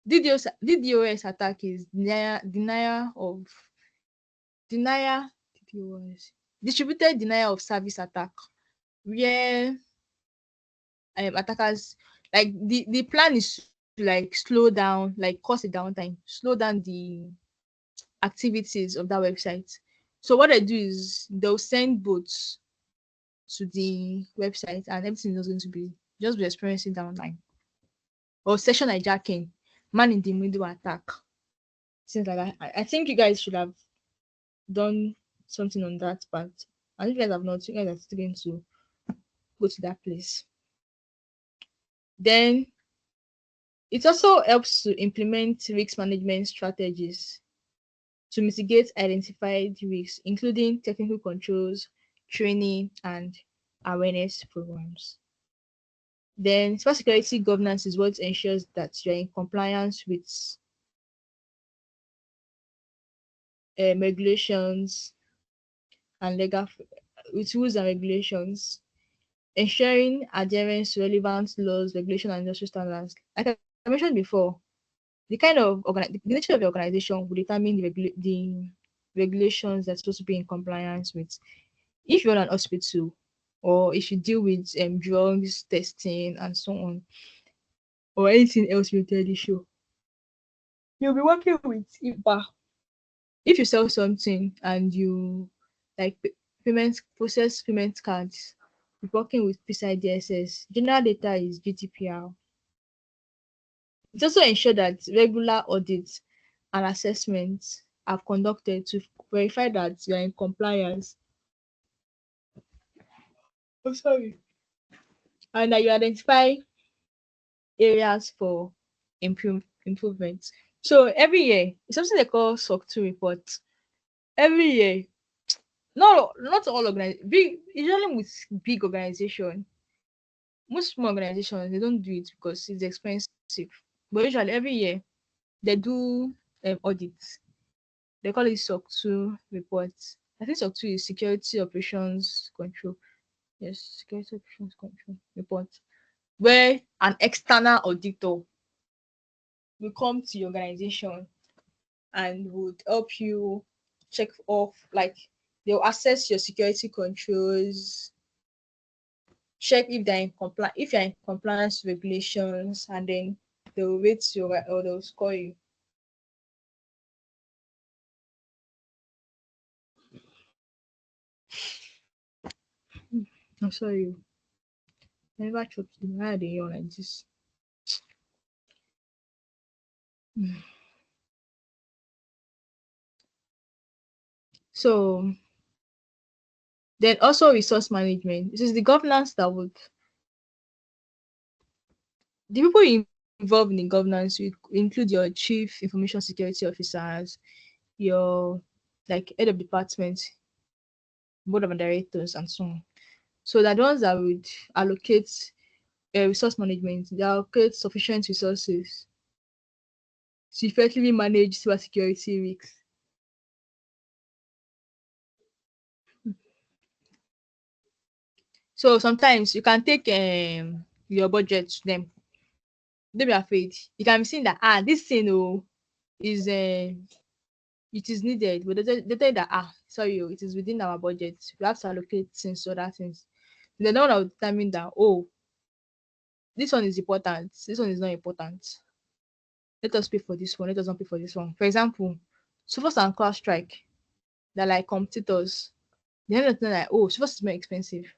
DDoS attack is denial DDoS distributed denial of service attack, where attackers, like the plan is to like slow down, like cause a downtime, slow down the activities of that website. So what they do is they'll send bots to the website and everything is going to be just be experiencing downtime. Or session hijacking, man in the middle attack, things like that. I think you guys should have done something on that part. And if you guys have not, you guys are still going to go to that place. Then it also helps to implement risk management strategies to mitigate identified risks, including technical controls, training, and awareness programs. Then cybersecurity governance is what ensures that you're in compliance regulations and with rules and regulations, ensuring adherence to relevant laws, regulation, and industry standards. Like I mentioned before, the nature of the organization will determine the regulations that's supposed to be in compliance with. If you're an hospital, or if you deal with drugs testing and so on, or anything else related issue, you'll be working with IPA. If you sell something and you like process payment cards, you're working with PCI DSS. General data is GDPR. It also ensures that regular audits and assessments are conducted to verify that you are in compliance. Oh, sorry. And that you identify areas for improvement. So every year, it's something they call SOC 2 report. Every year, not all big, usually with big organization. Most small organizations they don't do it because it's expensive. But usually every year they do audits. They call it SOC 2 reports. I think SOC 2 is Security Operations Control. Yes, Security Operations Control report. where an external auditor will come to your organization and would help you check off, like they'll assess your security controls, check if they're in compli if you're in compliance with regulations, and then they'll rate you or they'll score you. I'm sorry. I never choked them. Why are they yawn like this? So then also resource management. This is the governance that would the people involved in the governance will include your chief information security officers, your like head of department, board of directors, and so on. So that the ones that would allocate resource management, they allocate sufficient resources to effectively manage cybersecurity risks. So sometimes you can take your budget to them. Don't be afraid. You can be saying that this thing is it is needed, but they tell you that sorry, it is within our budget. We have to allocate things to other things. They don't want to determine that this one is important, this one is not important. Let us pay for this one, let us not pay for this one. For example, Sophos and CrowdStrike, they're like competitors. They end up like, Sophos is more expensive.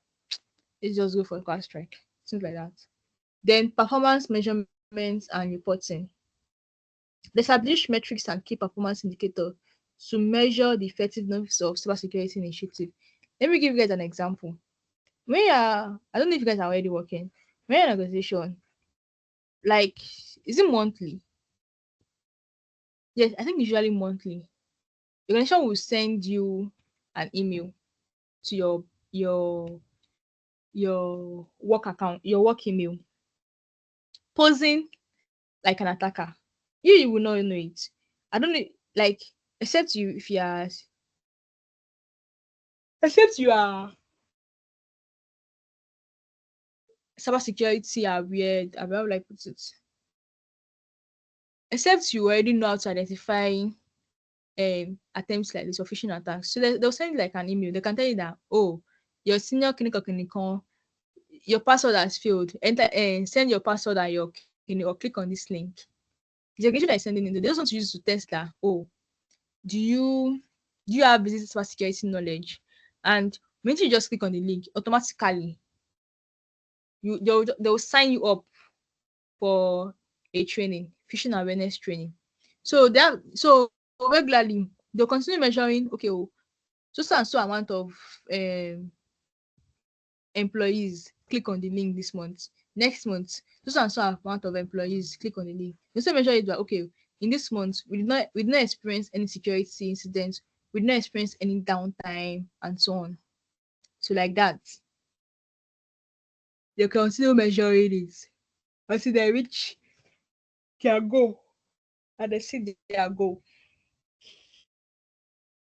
Let's just go for CrowdStrike. Things like that. Then performance measurements and reporting. They establish metrics and key performance indicators to measure the effectiveness of cybersecurity initiative. Let me give you guys an example. When you are, I don't know if you guys are already working. When you're in an organization, like, is it monthly? Yes, I think usually monthly. The organization will send you an email to your your work account, your work email, posing like an attacker. You will not know it. I don't know, like, except you if you are except you are cybersecurity aware, how will I put it? Except you already know how to identify attempts like this or phishing attacks. So they'll send you like an email. They can tell you that, your senior clinical, your password has failed. Enter and send your password and your or click on this link. The organization that is sending it, they just want to use to test that, do you have basic cybersecurity knowledge? And when you just click on the link, automatically they'll sign you up for a training, phishing awareness training. So regularly they'll continue measuring, okay, so and so amount of um employees click on the link this month. Next month, so and so amount of employees click on the link. They also measure it that, okay, in this month we did not experience any security incidents, we did not experience any downtime, and so on. So like that, they continue measuring it until they reach their goal and they see their goal.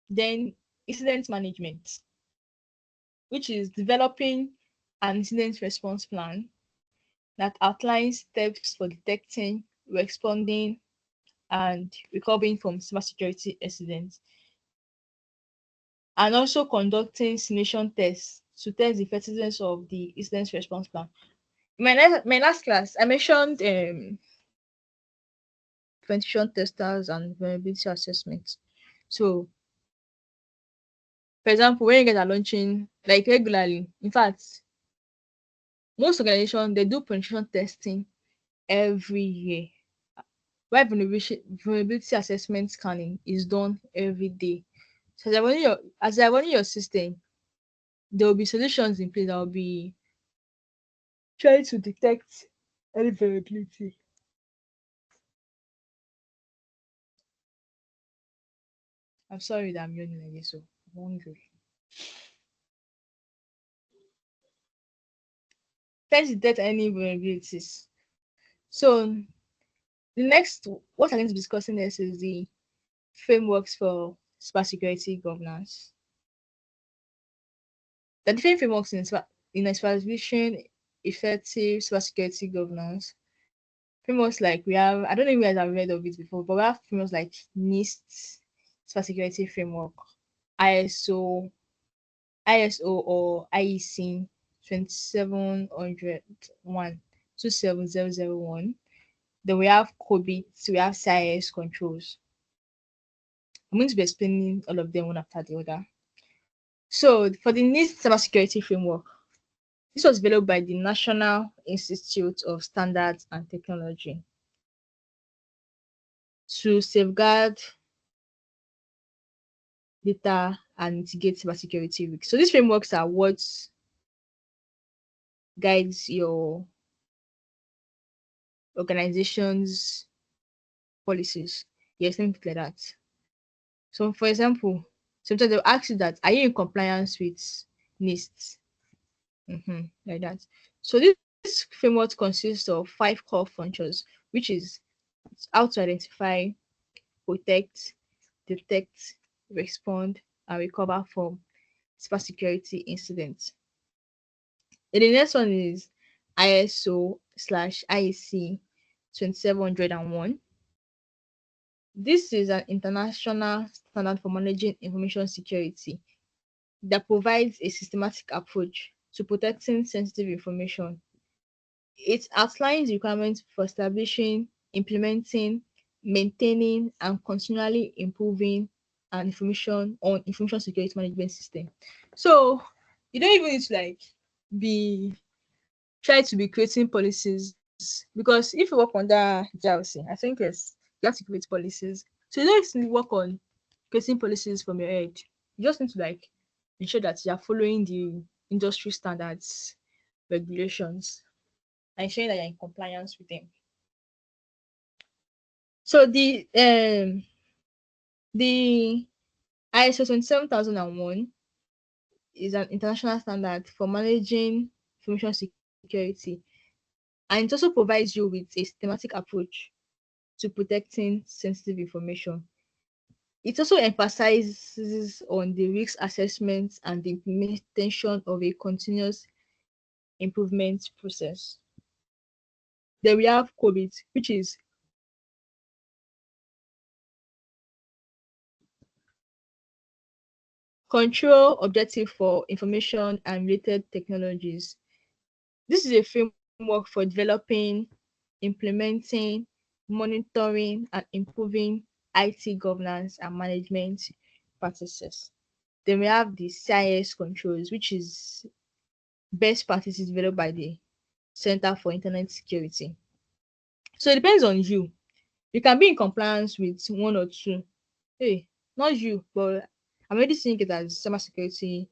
Then incident management, which is developing an incident response plan that outlines steps for detecting, responding, and recovering from cybersecurity incidents, and also conducting simulation tests to test the effectiveness of the incident response plan. In my last class, I mentioned penetration testers and vulnerability assessments. So, for example, when you guys are launching like regularly, in fact, most organizations they do penetration testing every year. Why vulnerability assessment scanning is done every day. So as they're running your system, there will be solutions in place that will be trying to detect any vulnerability. I'm sorry that I'm yawning like this, so I'm hungry. Trying to detect any vulnerabilities. So the next, what I'm going to be discussing next is the frameworks for cybersecurity governance. The different frameworks in supervision effective cybersecurity governance. Frameworks like we have, I don't know if you guys have read of it before, but we have frameworks like NIST cybersecurity framework, ISO, ISO or IEC 2701 27001. Then we have COBIT, we have CIS controls. I'm going to be explaining all of them one after the other. So for the NIST cybersecurity framework, this was developed by the National Institute of Standards and Technology to safeguard data and mitigate cybersecurity risks. So these frameworks are what guides your organization's policies. Yes, something like that. So for example, sometimes they'll ask you that, are you in compliance with NIST? Like that. So this framework consists of 5 core functions, which is how to identify, protect, detect, respond, and recover from cybersecurity incidents. And the next one is ISO/IEC 2701. This is an international standard for managing information security that provides a systematic approach to protecting sensitive information. It outlines requirements for establishing, implementing, maintaining, and continually improving an information security management system. So you don't even need to be try to be creating policies, because if you work under JLC, I think yes, you have to create policies. So you don't need to work on creating policies from your head. You just need to ensure that you are following the industry standards, regulations, and ensuring that you're in compliance with them. So the ISO 27001 is an international standard for managing information security, and it also provides you with a systematic approach to protecting sensitive information. It also emphasizes on the risk assessment and the implementation of a continuous improvement process. Then we have COVID, which is control objective for information and related technologies. This is a framework for developing, implementing, monitoring, and improving IT governance and management practices. Then we have the CIS controls, which is best practices developed by the Center for Internet Security. So it depends on you. You can be in compliance with one or two. Hey, not you, but I'm already seeing it as cybersecurity.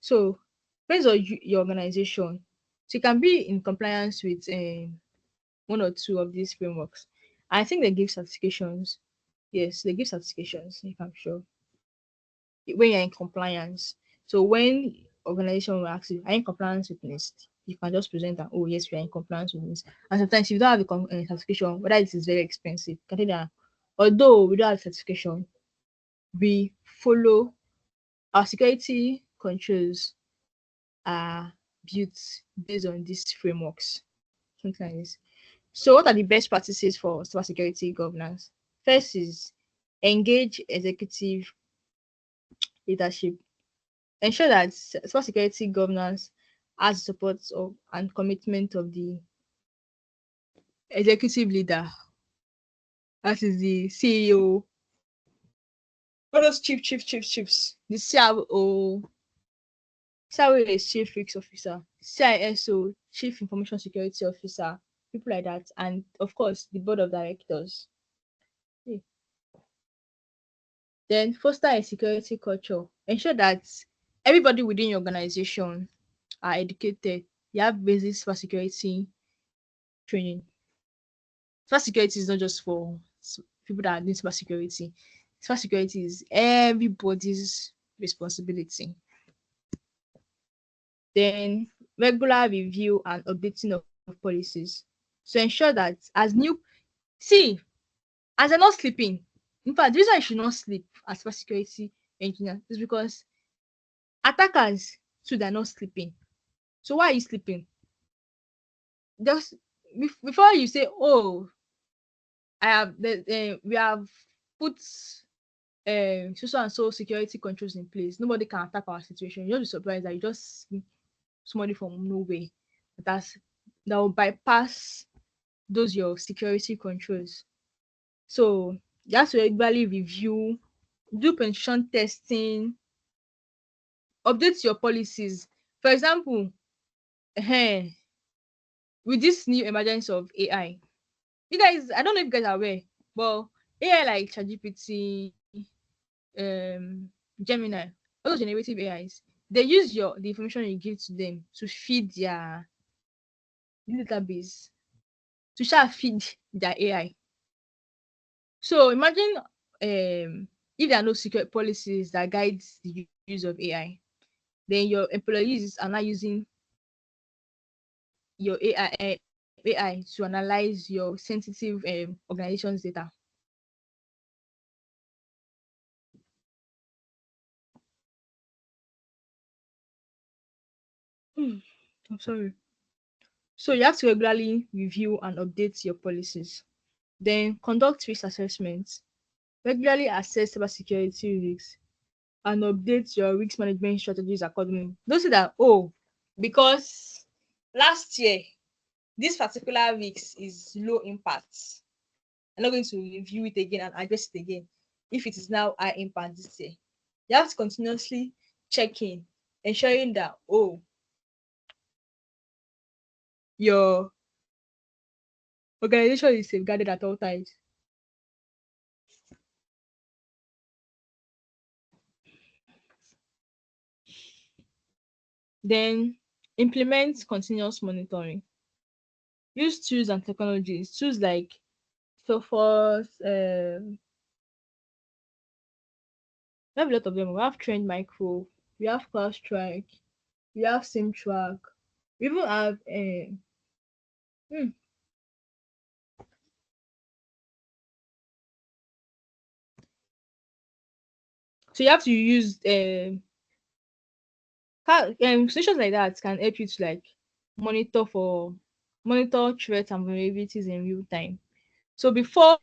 So depends on your organization. So you can be in compliance with one or two of these frameworks. I think they give certifications. Yes, they give certifications, if I'm sure, when you're in compliance. So when organization will ask you, are you in compliance with NIST? You can just present that, oh yes, we are in compliance with NIST. And sometimes if you don't have a certification, whether it is very expensive, you can tell that although we don't have certification, we follow our security controls are built based on these frameworks. Something like this. So what are the best practices for cybersecurity governance? First is engage executive leadership. Ensure that cybersecurity governance has the support of and commitment of the executive leader, that is the CEO, all those chiefs, the CRO is Chief Risk Officer, CISO, Chief Information Security Officer, people like that, and of course the board of directors. Yeah. Then foster a security culture. Ensure that everybody within your organization are educated. You have basic cybersecurity training. Cybersecurity is not just for people that are doing cybersecurity. Cybersecurity is everybody's responsibility. Then regular review and updating of policies. So ensure that as new see, as you're not sleeping, in fact, the reason I should not sleep as cybersecurity engineer is because attackers too, they're not sleeping. So why are you sleeping? just before you say, oh, I have we have put so and so security controls in place. Nobody can attack our situation. You'll just be surprised that you just see somebody from nowhere that's that will bypass those your security controls. So you have to regularly review, do penetration testing, update your policies. For example, with this new emergence of AI, you guys, I don't know if you guys are aware, but AI like ChatGPT, Gemini, all those generative AIs, they use the information you give to them to feed their database, to shall feed their AI. So imagine if there are no secret policies that guides the use of AI, then your employees are not using your AI to analyze your sensitive organization's data. I'm sorry. So you have to regularly review and update your policies. Then conduct risk assessments. Regularly assess cybersecurity risks and update your risk management strategies accordingly. Don't say that, oh, because last year this particular risk is low impact, I'm not going to review it again and address it again if it is now high impact this year. You have to continuously check in, ensuring that, oh, your organization is safeguarded at all times. Then implement continuous monitoring. Use tools and technologies, tools like Sophos. We have a lot of them. We have Trend Micro, we have CrowdStrike, we have SimTrack, we even have hmm, so you have to use solutions like that can help you to like monitor for monitor threats and vulnerabilities in real time. So before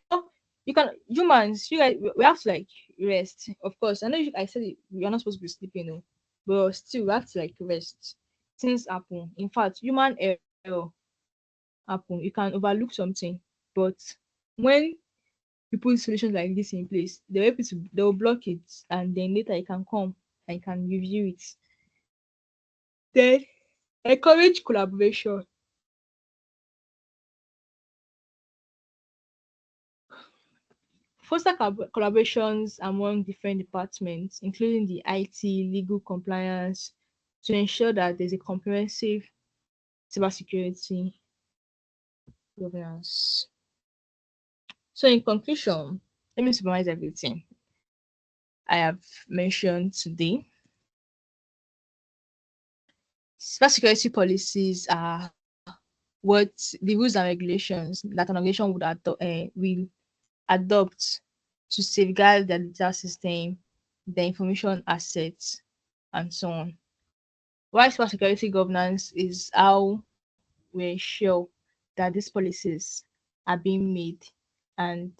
you can humans, you guys, we have to like rest. Of course, I know I said we are not supposed to be sleeping, no, but still we have to like rest. Things happen. In fact, human error happen. You can overlook something, but when you put solutions like this in place, they will block it, and then later you can come and you can review it. Then encourage collaboration. Foster collaborations among different departments, including the IT, legal, compliance, to ensure that there's a comprehensive cybersecurity governance. So, in conclusion, let me summarize everything I have mentioned today. Cybersecurity policies are what the rules and regulations that an organization will adopt to safeguard their data system, their information assets, and so on. While cybersecurity governance is how we ensure that these policies are being made and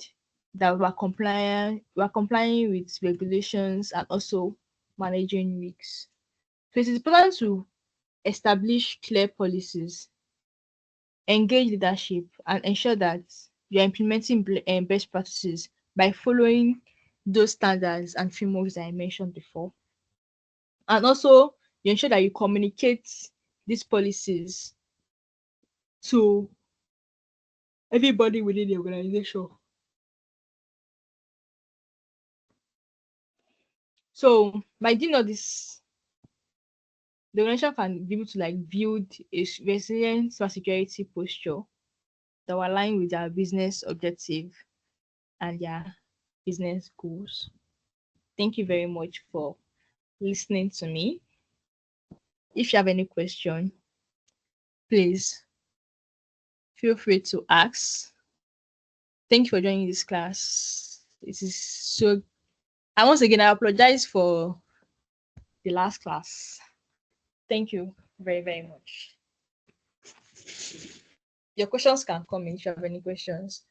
that we are complying with regulations and also managing risks. So it is important to establish clear policies, engage leadership, and ensure that you are implementing best practices by following those standards and frameworks that I mentioned before. And also, you ensure that you communicate these policies to everybody within the organization. So, by doing all this, the organization can be able to like build a resilient cybersecurity posture that will align with their business objective and their business goals. Thank you very much for listening to me. If you have any question, please feel free to ask. Thank you for joining this class. It is so. And once again, I apologize for the last class. Thank you very, very much. Your questions can come in if you have any questions.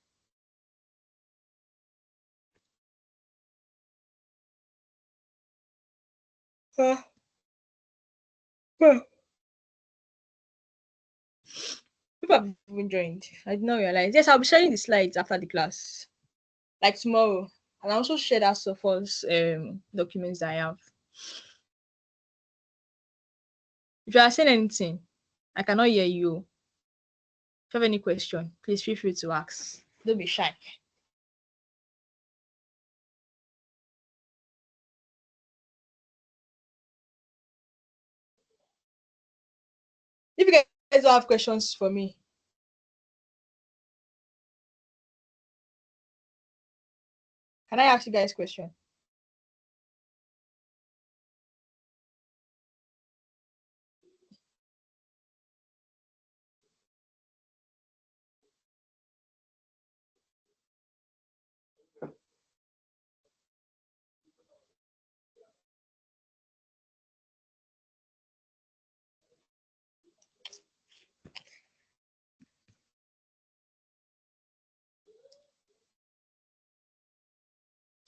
Uh, uh, People have even joined. I did not realize. Yes, I'll be sharing the slides after the class, like tomorrow. And I'll also share that Sophos documents that I have. If you are saying anything, I cannot hear you. If you have any question, please feel free to ask. Don't be shy. If you guys don't have questions for me, can I ask you guys a question?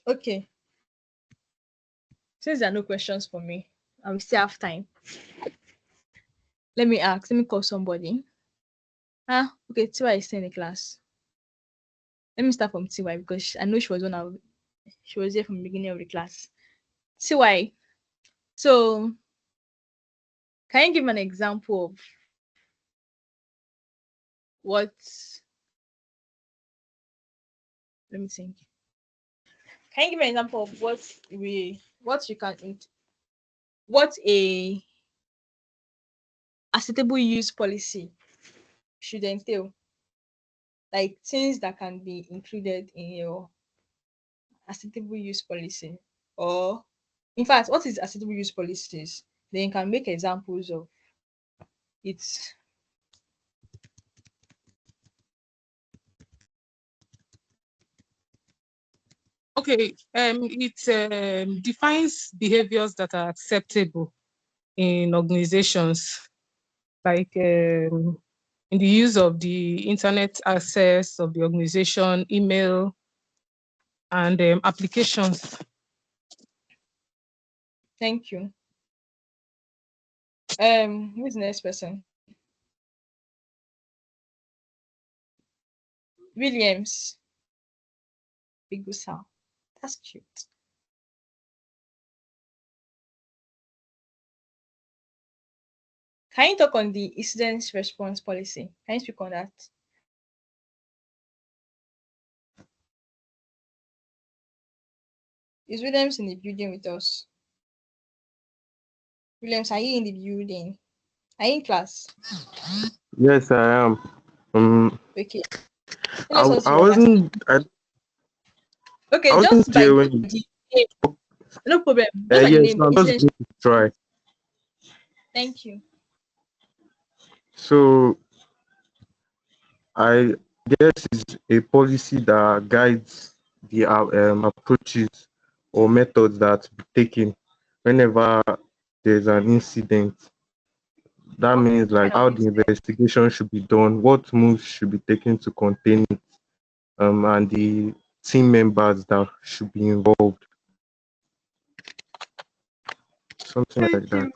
Okay. Since there are no questions for me, and we still have time, let me ask. Let me call somebody. Okay. Tiwa is still in the class. Let me start from Tiwa because I know she was she was there from the beginning of the class. Tiwa. So, can you give an example of what? Let me think. Can you give an example of what you can what a acceptable use policy should entail? Like things that can be included in your acceptable use policy, or in fact, what is acceptable use policies? Then you can make examples of it. Okay, it defines behaviors that are acceptable in organizations, like in the use of the internet access of the organization, email, and applications. Thank you. Who is the next person? Williams. Bigusa. That's cute. Can you talk on the incident response policy? Can you speak on that? Is Williams in the building with us? Williams, are you in the building? Are you in class? Yes, I am. Okay. Tell I, us what I you want to say. wasn't I, I Okay, wasn't just by there the when name. No problem. Just by the yes, name, so I'm just incident. going to try. Thank you. So I guess it's a policy that guides the approaches or methods that be taken whenever there's an incident. That means What like kind of how the incident? investigation should be done, what moves should be taken to contain it, and the team members that should be involved, something Thank like that. you.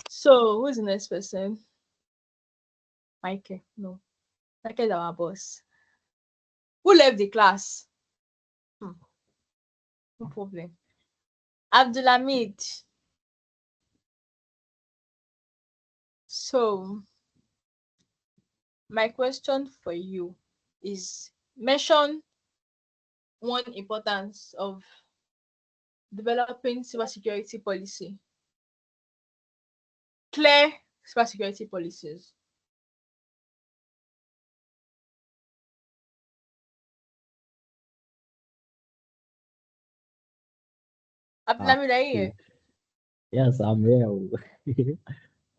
So, who's the next person? Michael. No. Michael is our boss. Who left the class? No problem. Abdulhamid. So, my question for you is mention one importance of developing cybersecurity policy. Clear cybersecurity policies. Abdulhamid, are you Okay. here? Yes, I'm here.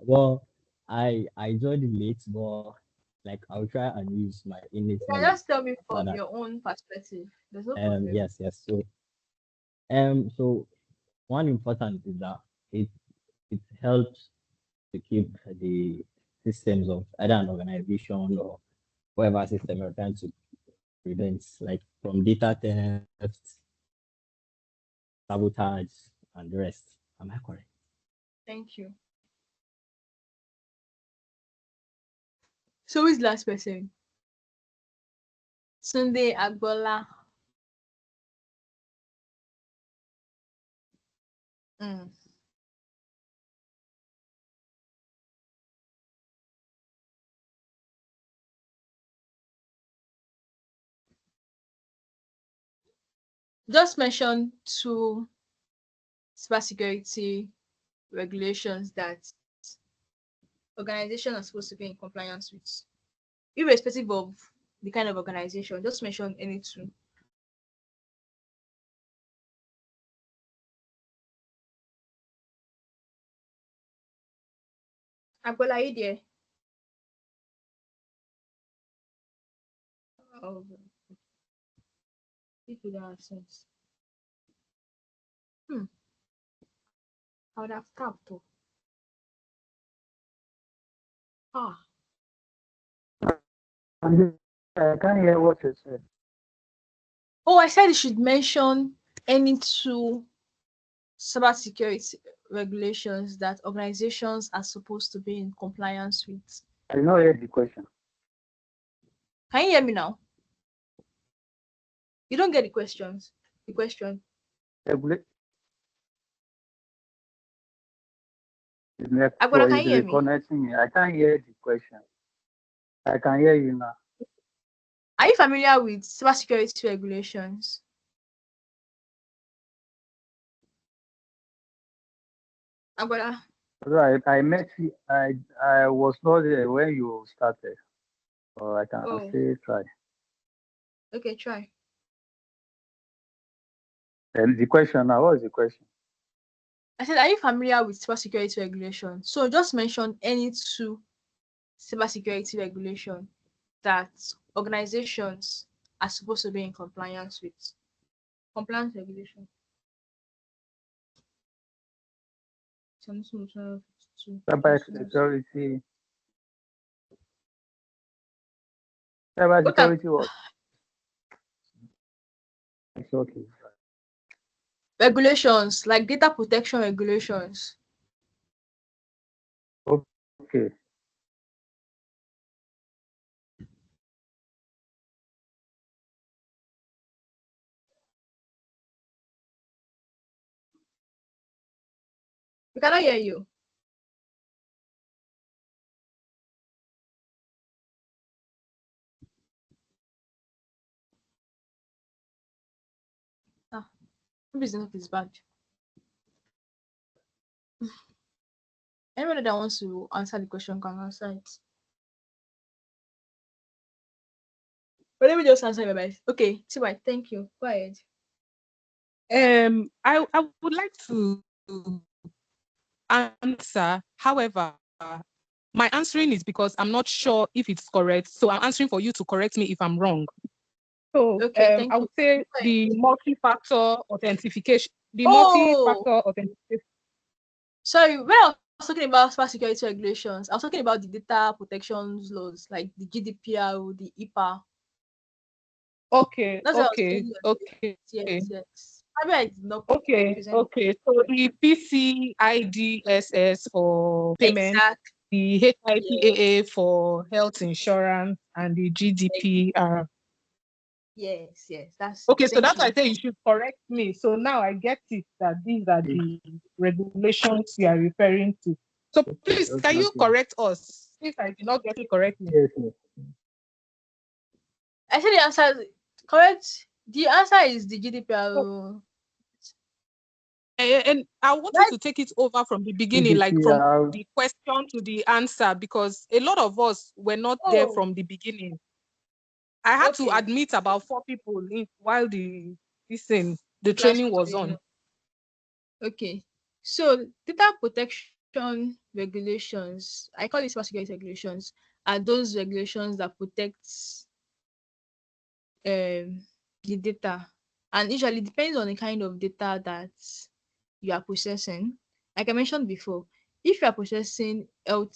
Well, I joined it late, but like I'll try and use my innate You can knowledge just tell me so from that your own perspective. There's no problem. yes. So one important is that it it helps to keep the systems of either an organization or whatever system you're trying to prevent, like from data theft, sabotage, and the rest. Am I correct? Thank you. So who's the last person? Sunday Agbola. Mm. Just mention two cybersecurity regulations that organizations are supposed to be in compliance with, irrespective of the kind of organization. Just mention any two. Agbola, are you there? Oh, people don't have sense. I would have tapped though. Ah, I can't hear what you said. oh, I said you should mention any two cybersecurity regulations that organizations are supposed to be in compliance with. I did not hear the question. Can you hear me now? You don't get the questions. The question. Regula- The Agbola, network can is you hear me? reconnecting me. I can't hear the question. I can hear you now. Are you familiar with cybersecurity regulations? Agbola. Right. I met you. I was not there when you started. Or I can Oh, say try. okay, try. And the question now, what is the question? I said, are you familiar with cybersecurity regulations? So just mention any two cybersecurity regulation that organizations are supposed to be in compliance with. Compliance regulation. Cyber security. Cyber What are security what? It's okay. regulations like data protection regulations? Okay. We cannot hear you. Ah, maybe the network is bad. Anybody that wants to answer the question can answer it. But let me just answer my best. Okay, Tibai, thank you. Go ahead. I would like to answer. However, my answering is because I'm not sure if it's correct. So I'm answering for you to correct me if I'm wrong. So Okay, thank I you. would say Go ahead. the multi-factor authentication. The Oh, multi-factor authentication. sorry. When I was talking about cybersecurity regulations, I was talking about the data protections laws, like the GDPR, the IPA. Okay, That's what I was okay, saying. okay, Yes, yes. Maybe I did not okay, present okay. So the PCIDSS for payment, exact. the Yeah, HIPAA for health insurance, and the GDPR. yes, yes. That's it. Okay, so Thank that's why I you. say you should correct me. So now I get it that these are the regulations you are referring to. So please, can you Okay. correct us if I did not get it correctly? Yes, yes. I said the answer correct. The answer is the GDPR. So, and I want you Right? to take it over from the beginning, like from GDPR. the question to the answer, because a lot of us were not there Oh, from the beginning. I had to okay. admit about 4 people while the Class training was was going on. on. Okay. So data protection regulations, I call it cybersecurity regulations, are those regulations that protect the data. And usually depends on the kind of data that you are processing. Like I mentioned before, if you are processing health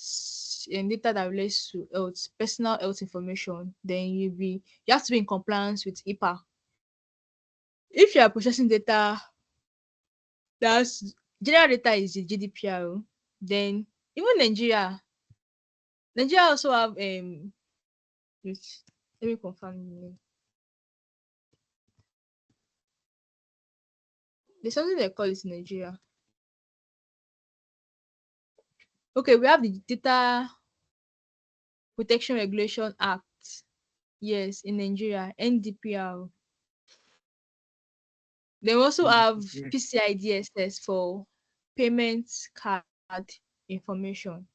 data that relates to health, personal health information, then you have to be in compliance with HIPAA. If you are processing data, that's general data is the GDPR, then even Nigeria also have wait, let me confirm the name. There's something they call it in Nigeria. Okay, we have the Data Protection Regulation Act. Yes, in Nigeria, NDPR. They also have PCI DSS for payment card information.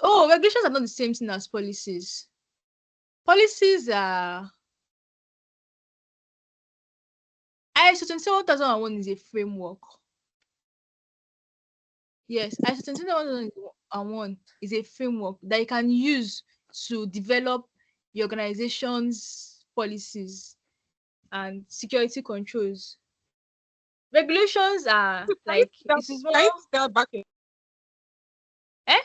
Oh, regulations are not the same thing as policies. Policies are ISO 27001 is a framework. Yes, ISO 27001 is a framework that you can use to develop your organization's policies and security controls. Regulations are like it is more. Can you take that back again? Eh?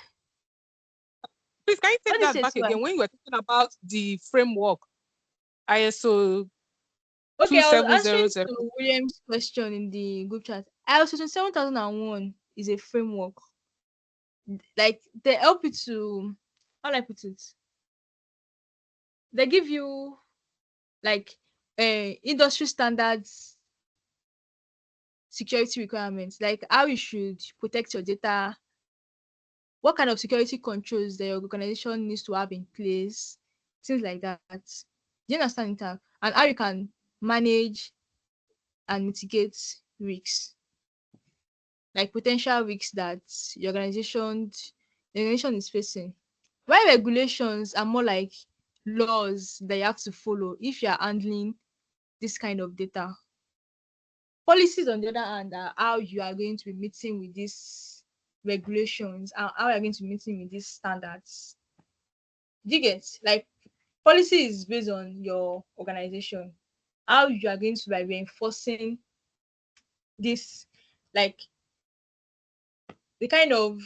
Please, can you What take did you that say back to her? again when you were talking about the framework ISO Okay, I was answering 2700? to William's question in the group chat. ISO 27001 is a framework. Like they help you to, how do I put it? They give you like industry standards security requirements, like how you should protect your data, what kind of security controls that your organization needs to have in place, things like that. Do you understand it? And how you can manage and mitigate risks, like potential risks that the organization is facing. While regulations are more like laws that you have to follow if you are handling this kind of data. Policies, on the other hand, are how you are going to be meeting with these regulations and how you are going to be meeting with these standards. Do you get? Like, policy is based on your organization, how you are going to be reinforcing this, like the kind of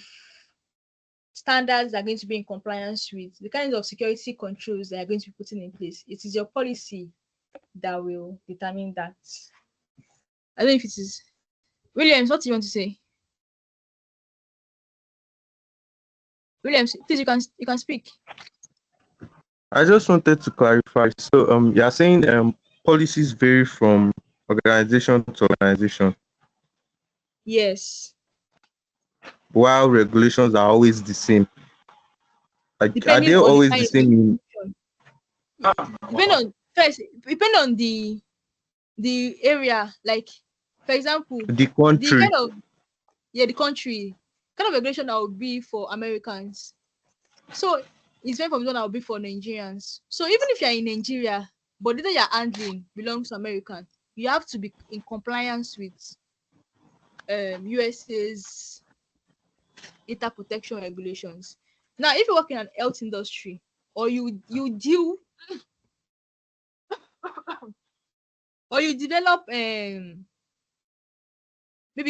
standards that are going to be in compliance with, the kinds of security controls that are going to be putting in place. It is your policy that will determine that. I don't know if it is. Williams, what do you want to say? Williams, please, you can speak. I just wanted to clarify. So you're saying policies vary from organization to organization, Yes. while regulations are always the same. Like, are they Depending on the always the kind of same in information. Depend on the area. Like, for example, the the country? kind of the country kind of regulation that would be for Americans. So it's very from the one that will be for Nigerians. So even if you're in Nigeria, but the data you're handling belongs to American, you have to be in compliance with USA's data protection regulations. Now, if you work in an health industry or you deal or you develop maybe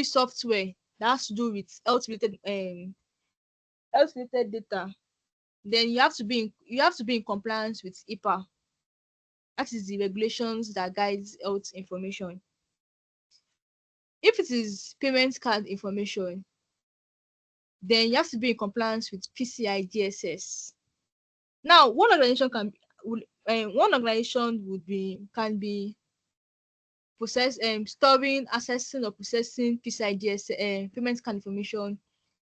software that has to do with health related data, then you have to be in compliance with HIPAA. That is the regulations that guides health information. If it is payment card information, then you have to be in compliance with PCI DSS. Now, one organization can be storing, accessing, or processing PCI DSS payment card information.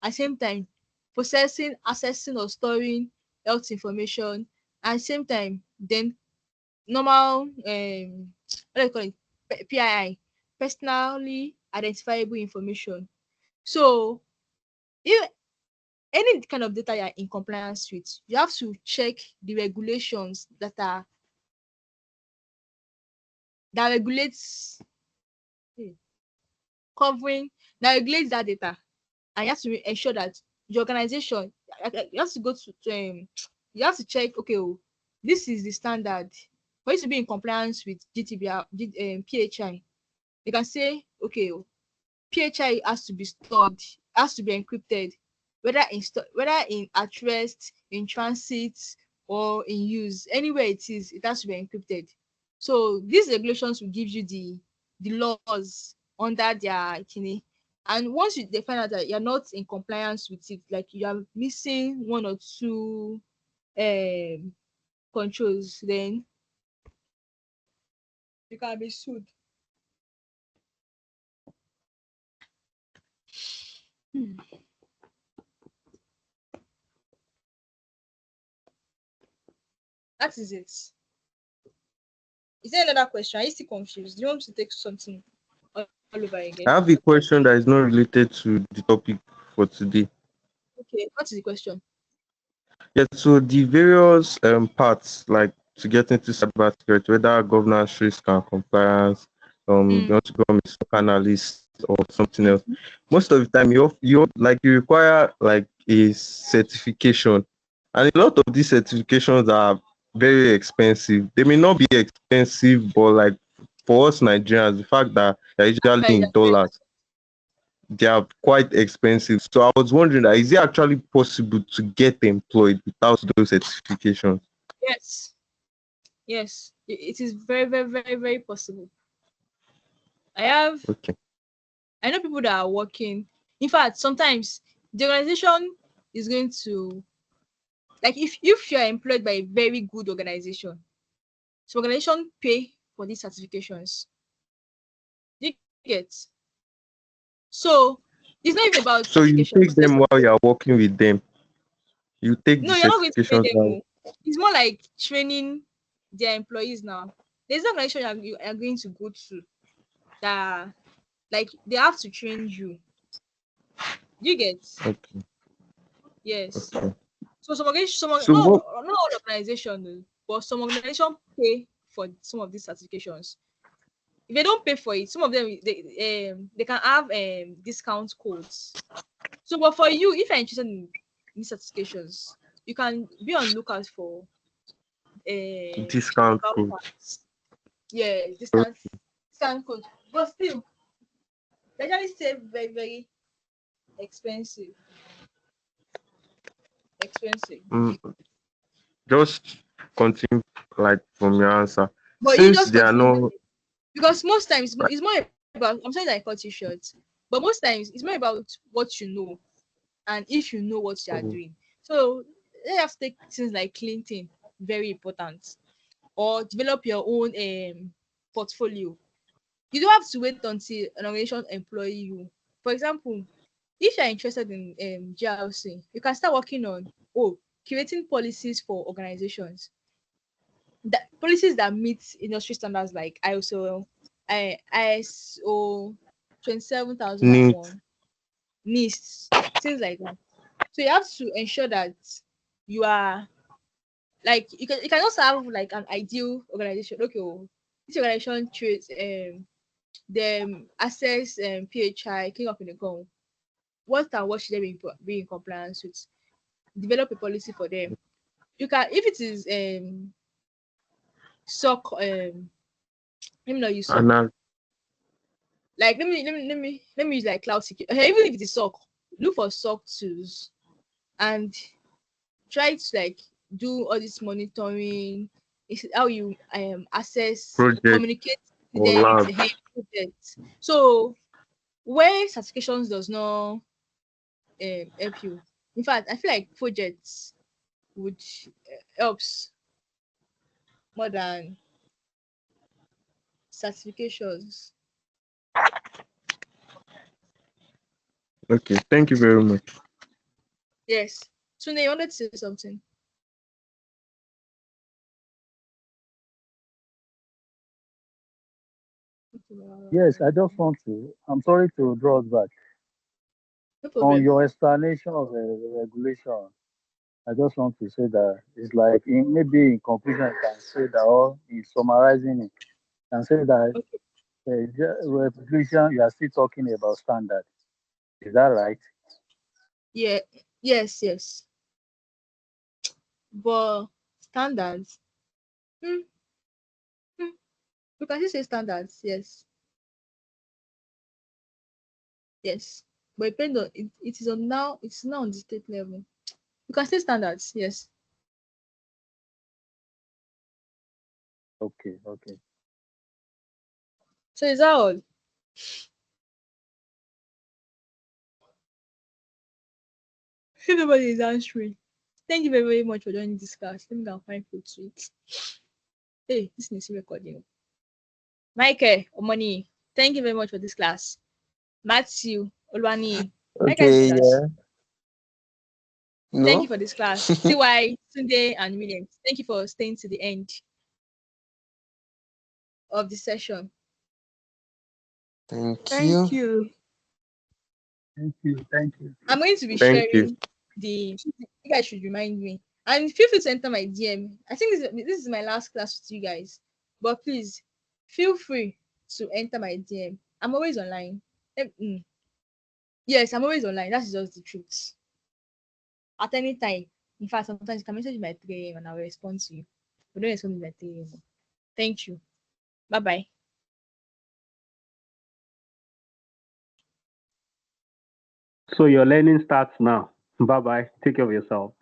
At the same time, processing, accessing, or storing health information. At the same time, then normal what do you call it? PII, personally identifiable information. So if any kind of data you're in compliance with, you have to check the regulations that regulates covering that regulates that data, and you have to ensure that your organization, you have to go you have to check, okay, oh, this is the standard for you to be in compliance with GTBR, PHI. You can say, okay, oh, PHI has to be stored, has to be encrypted, whether in at rest, in transit, or in use. Anywhere it is, it has to be encrypted. So these regulations will give you the laws under their kidney. And once they find out that you're not in compliance with it, like you are missing one or two controls, then you can be sued. That is it. Is there another question? Are you still confused? Do you want to take something all over I again? have a question that is not related to the topic for today. Okay, what is the question? Yes, so the various parts, like to get into cybersecurity, whether governance, risk, and compliance, you Mm. want to become a stock analyst or something else. Most of the time, you require like a certification, and a lot of these certifications are very expensive. They may not be expensive, but like for us Nigerians, the fact that they're usually Right, in dollars, they are quite expensive. So I was wondering that is it actually possible to get employed without those certifications? yes, yes. It is very, very, very, very possible. I have, Okay. I know people that are working. In fact, sometimes the organization is going to, like, if you're employed by a very good organization, so organization pay for these certifications. You get. So it's not even about So you certifications. take them while you're working with them. You take the No, you're not going to pay certifications them while more. It's more like training their employees now. There's no organization you are going to go to that, like, they have to train you. You get. okay, Yes. okay. So some organization, So not what all organization, but some organization pay for some of these certifications. If they don't pay for it, some of them they can have discount codes. So, but for you, if you're interested in these certifications, you can be on lookout for discount code? vouchers. Yeah, discount code. But still, they actually say very, very expensive. Expensive. Mm, just continue like from your answer. But you Since just they are continue not because most times it's more about, I'm sorry that I cut you short, but most times it's more about what you know and if you know what you are oh, doing. So they have to take things like cleaning very important, or develop your own portfolio. You don't have to wait until an organization employ you. For example, if you're interested in GRC, you can start working on creating policies for organizations, that policies that meet industry standards like ISO neat. 27001, NIST, things like that. So you have to ensure that you are, like, you can also have like an ideal organization. Okay, this organization treats them access PHI, King of Unicorn. What and what should they be in compliance with? Develop a policy for them. You can, if it is SOC, let me not use And SOC. Like let me use like cloud security. Okay, even if it is SOC, look for SOC tools and try to like do all this monitoring. Is how you access, project communicate with or them, lab. projects. So where certifications does not help you. In fact, I feel like projects would helps more than certifications. Okay, thank you very much. Yes. Tunde, you wanted to say something? Yes, I just want to. I'm sorry to draw us back No on problem. your explanation of the regulation. I just want to say that it's like maybe in conclusion, I can say that, or in summarizing it, I can say that Okay. regulation, you are still talking about standard. Is that right? Yeah. Yes. Yes. But standards. Hmm, hmm. You can still say standards. Yes. Yes. But it depends on it is on now, it's now on the state level. You can say standards, yes. Okay, okay. So is that all? If nobody is answering. Thank you very, very much for joining this class. Let me go and find food to eat. Hey, this is recording. Michael Omoni, thank you very much for this class. Matthew Olwani, how you guys Okay, pronounce? yeah. Thank you No? for this class. CY, Tunde, and Williams, thank you for staying to the end of the session. Thank Thank you. you. Thank you, thank you. I'm going to be Thank you. sharing the. You guys should remind me, and feel free to enter my DM. I think this is my last class with you guys, but please feel free to enter my DM. I'm always online. Yes, I'm always online. That's just the truth. At any time. In fact, sometimes you can message me by 3 a.m. and I will respond to you. But don't respond to me by 3 a.m. Thank you. Bye bye. So your learning starts now. Bye bye. Take care of yourself.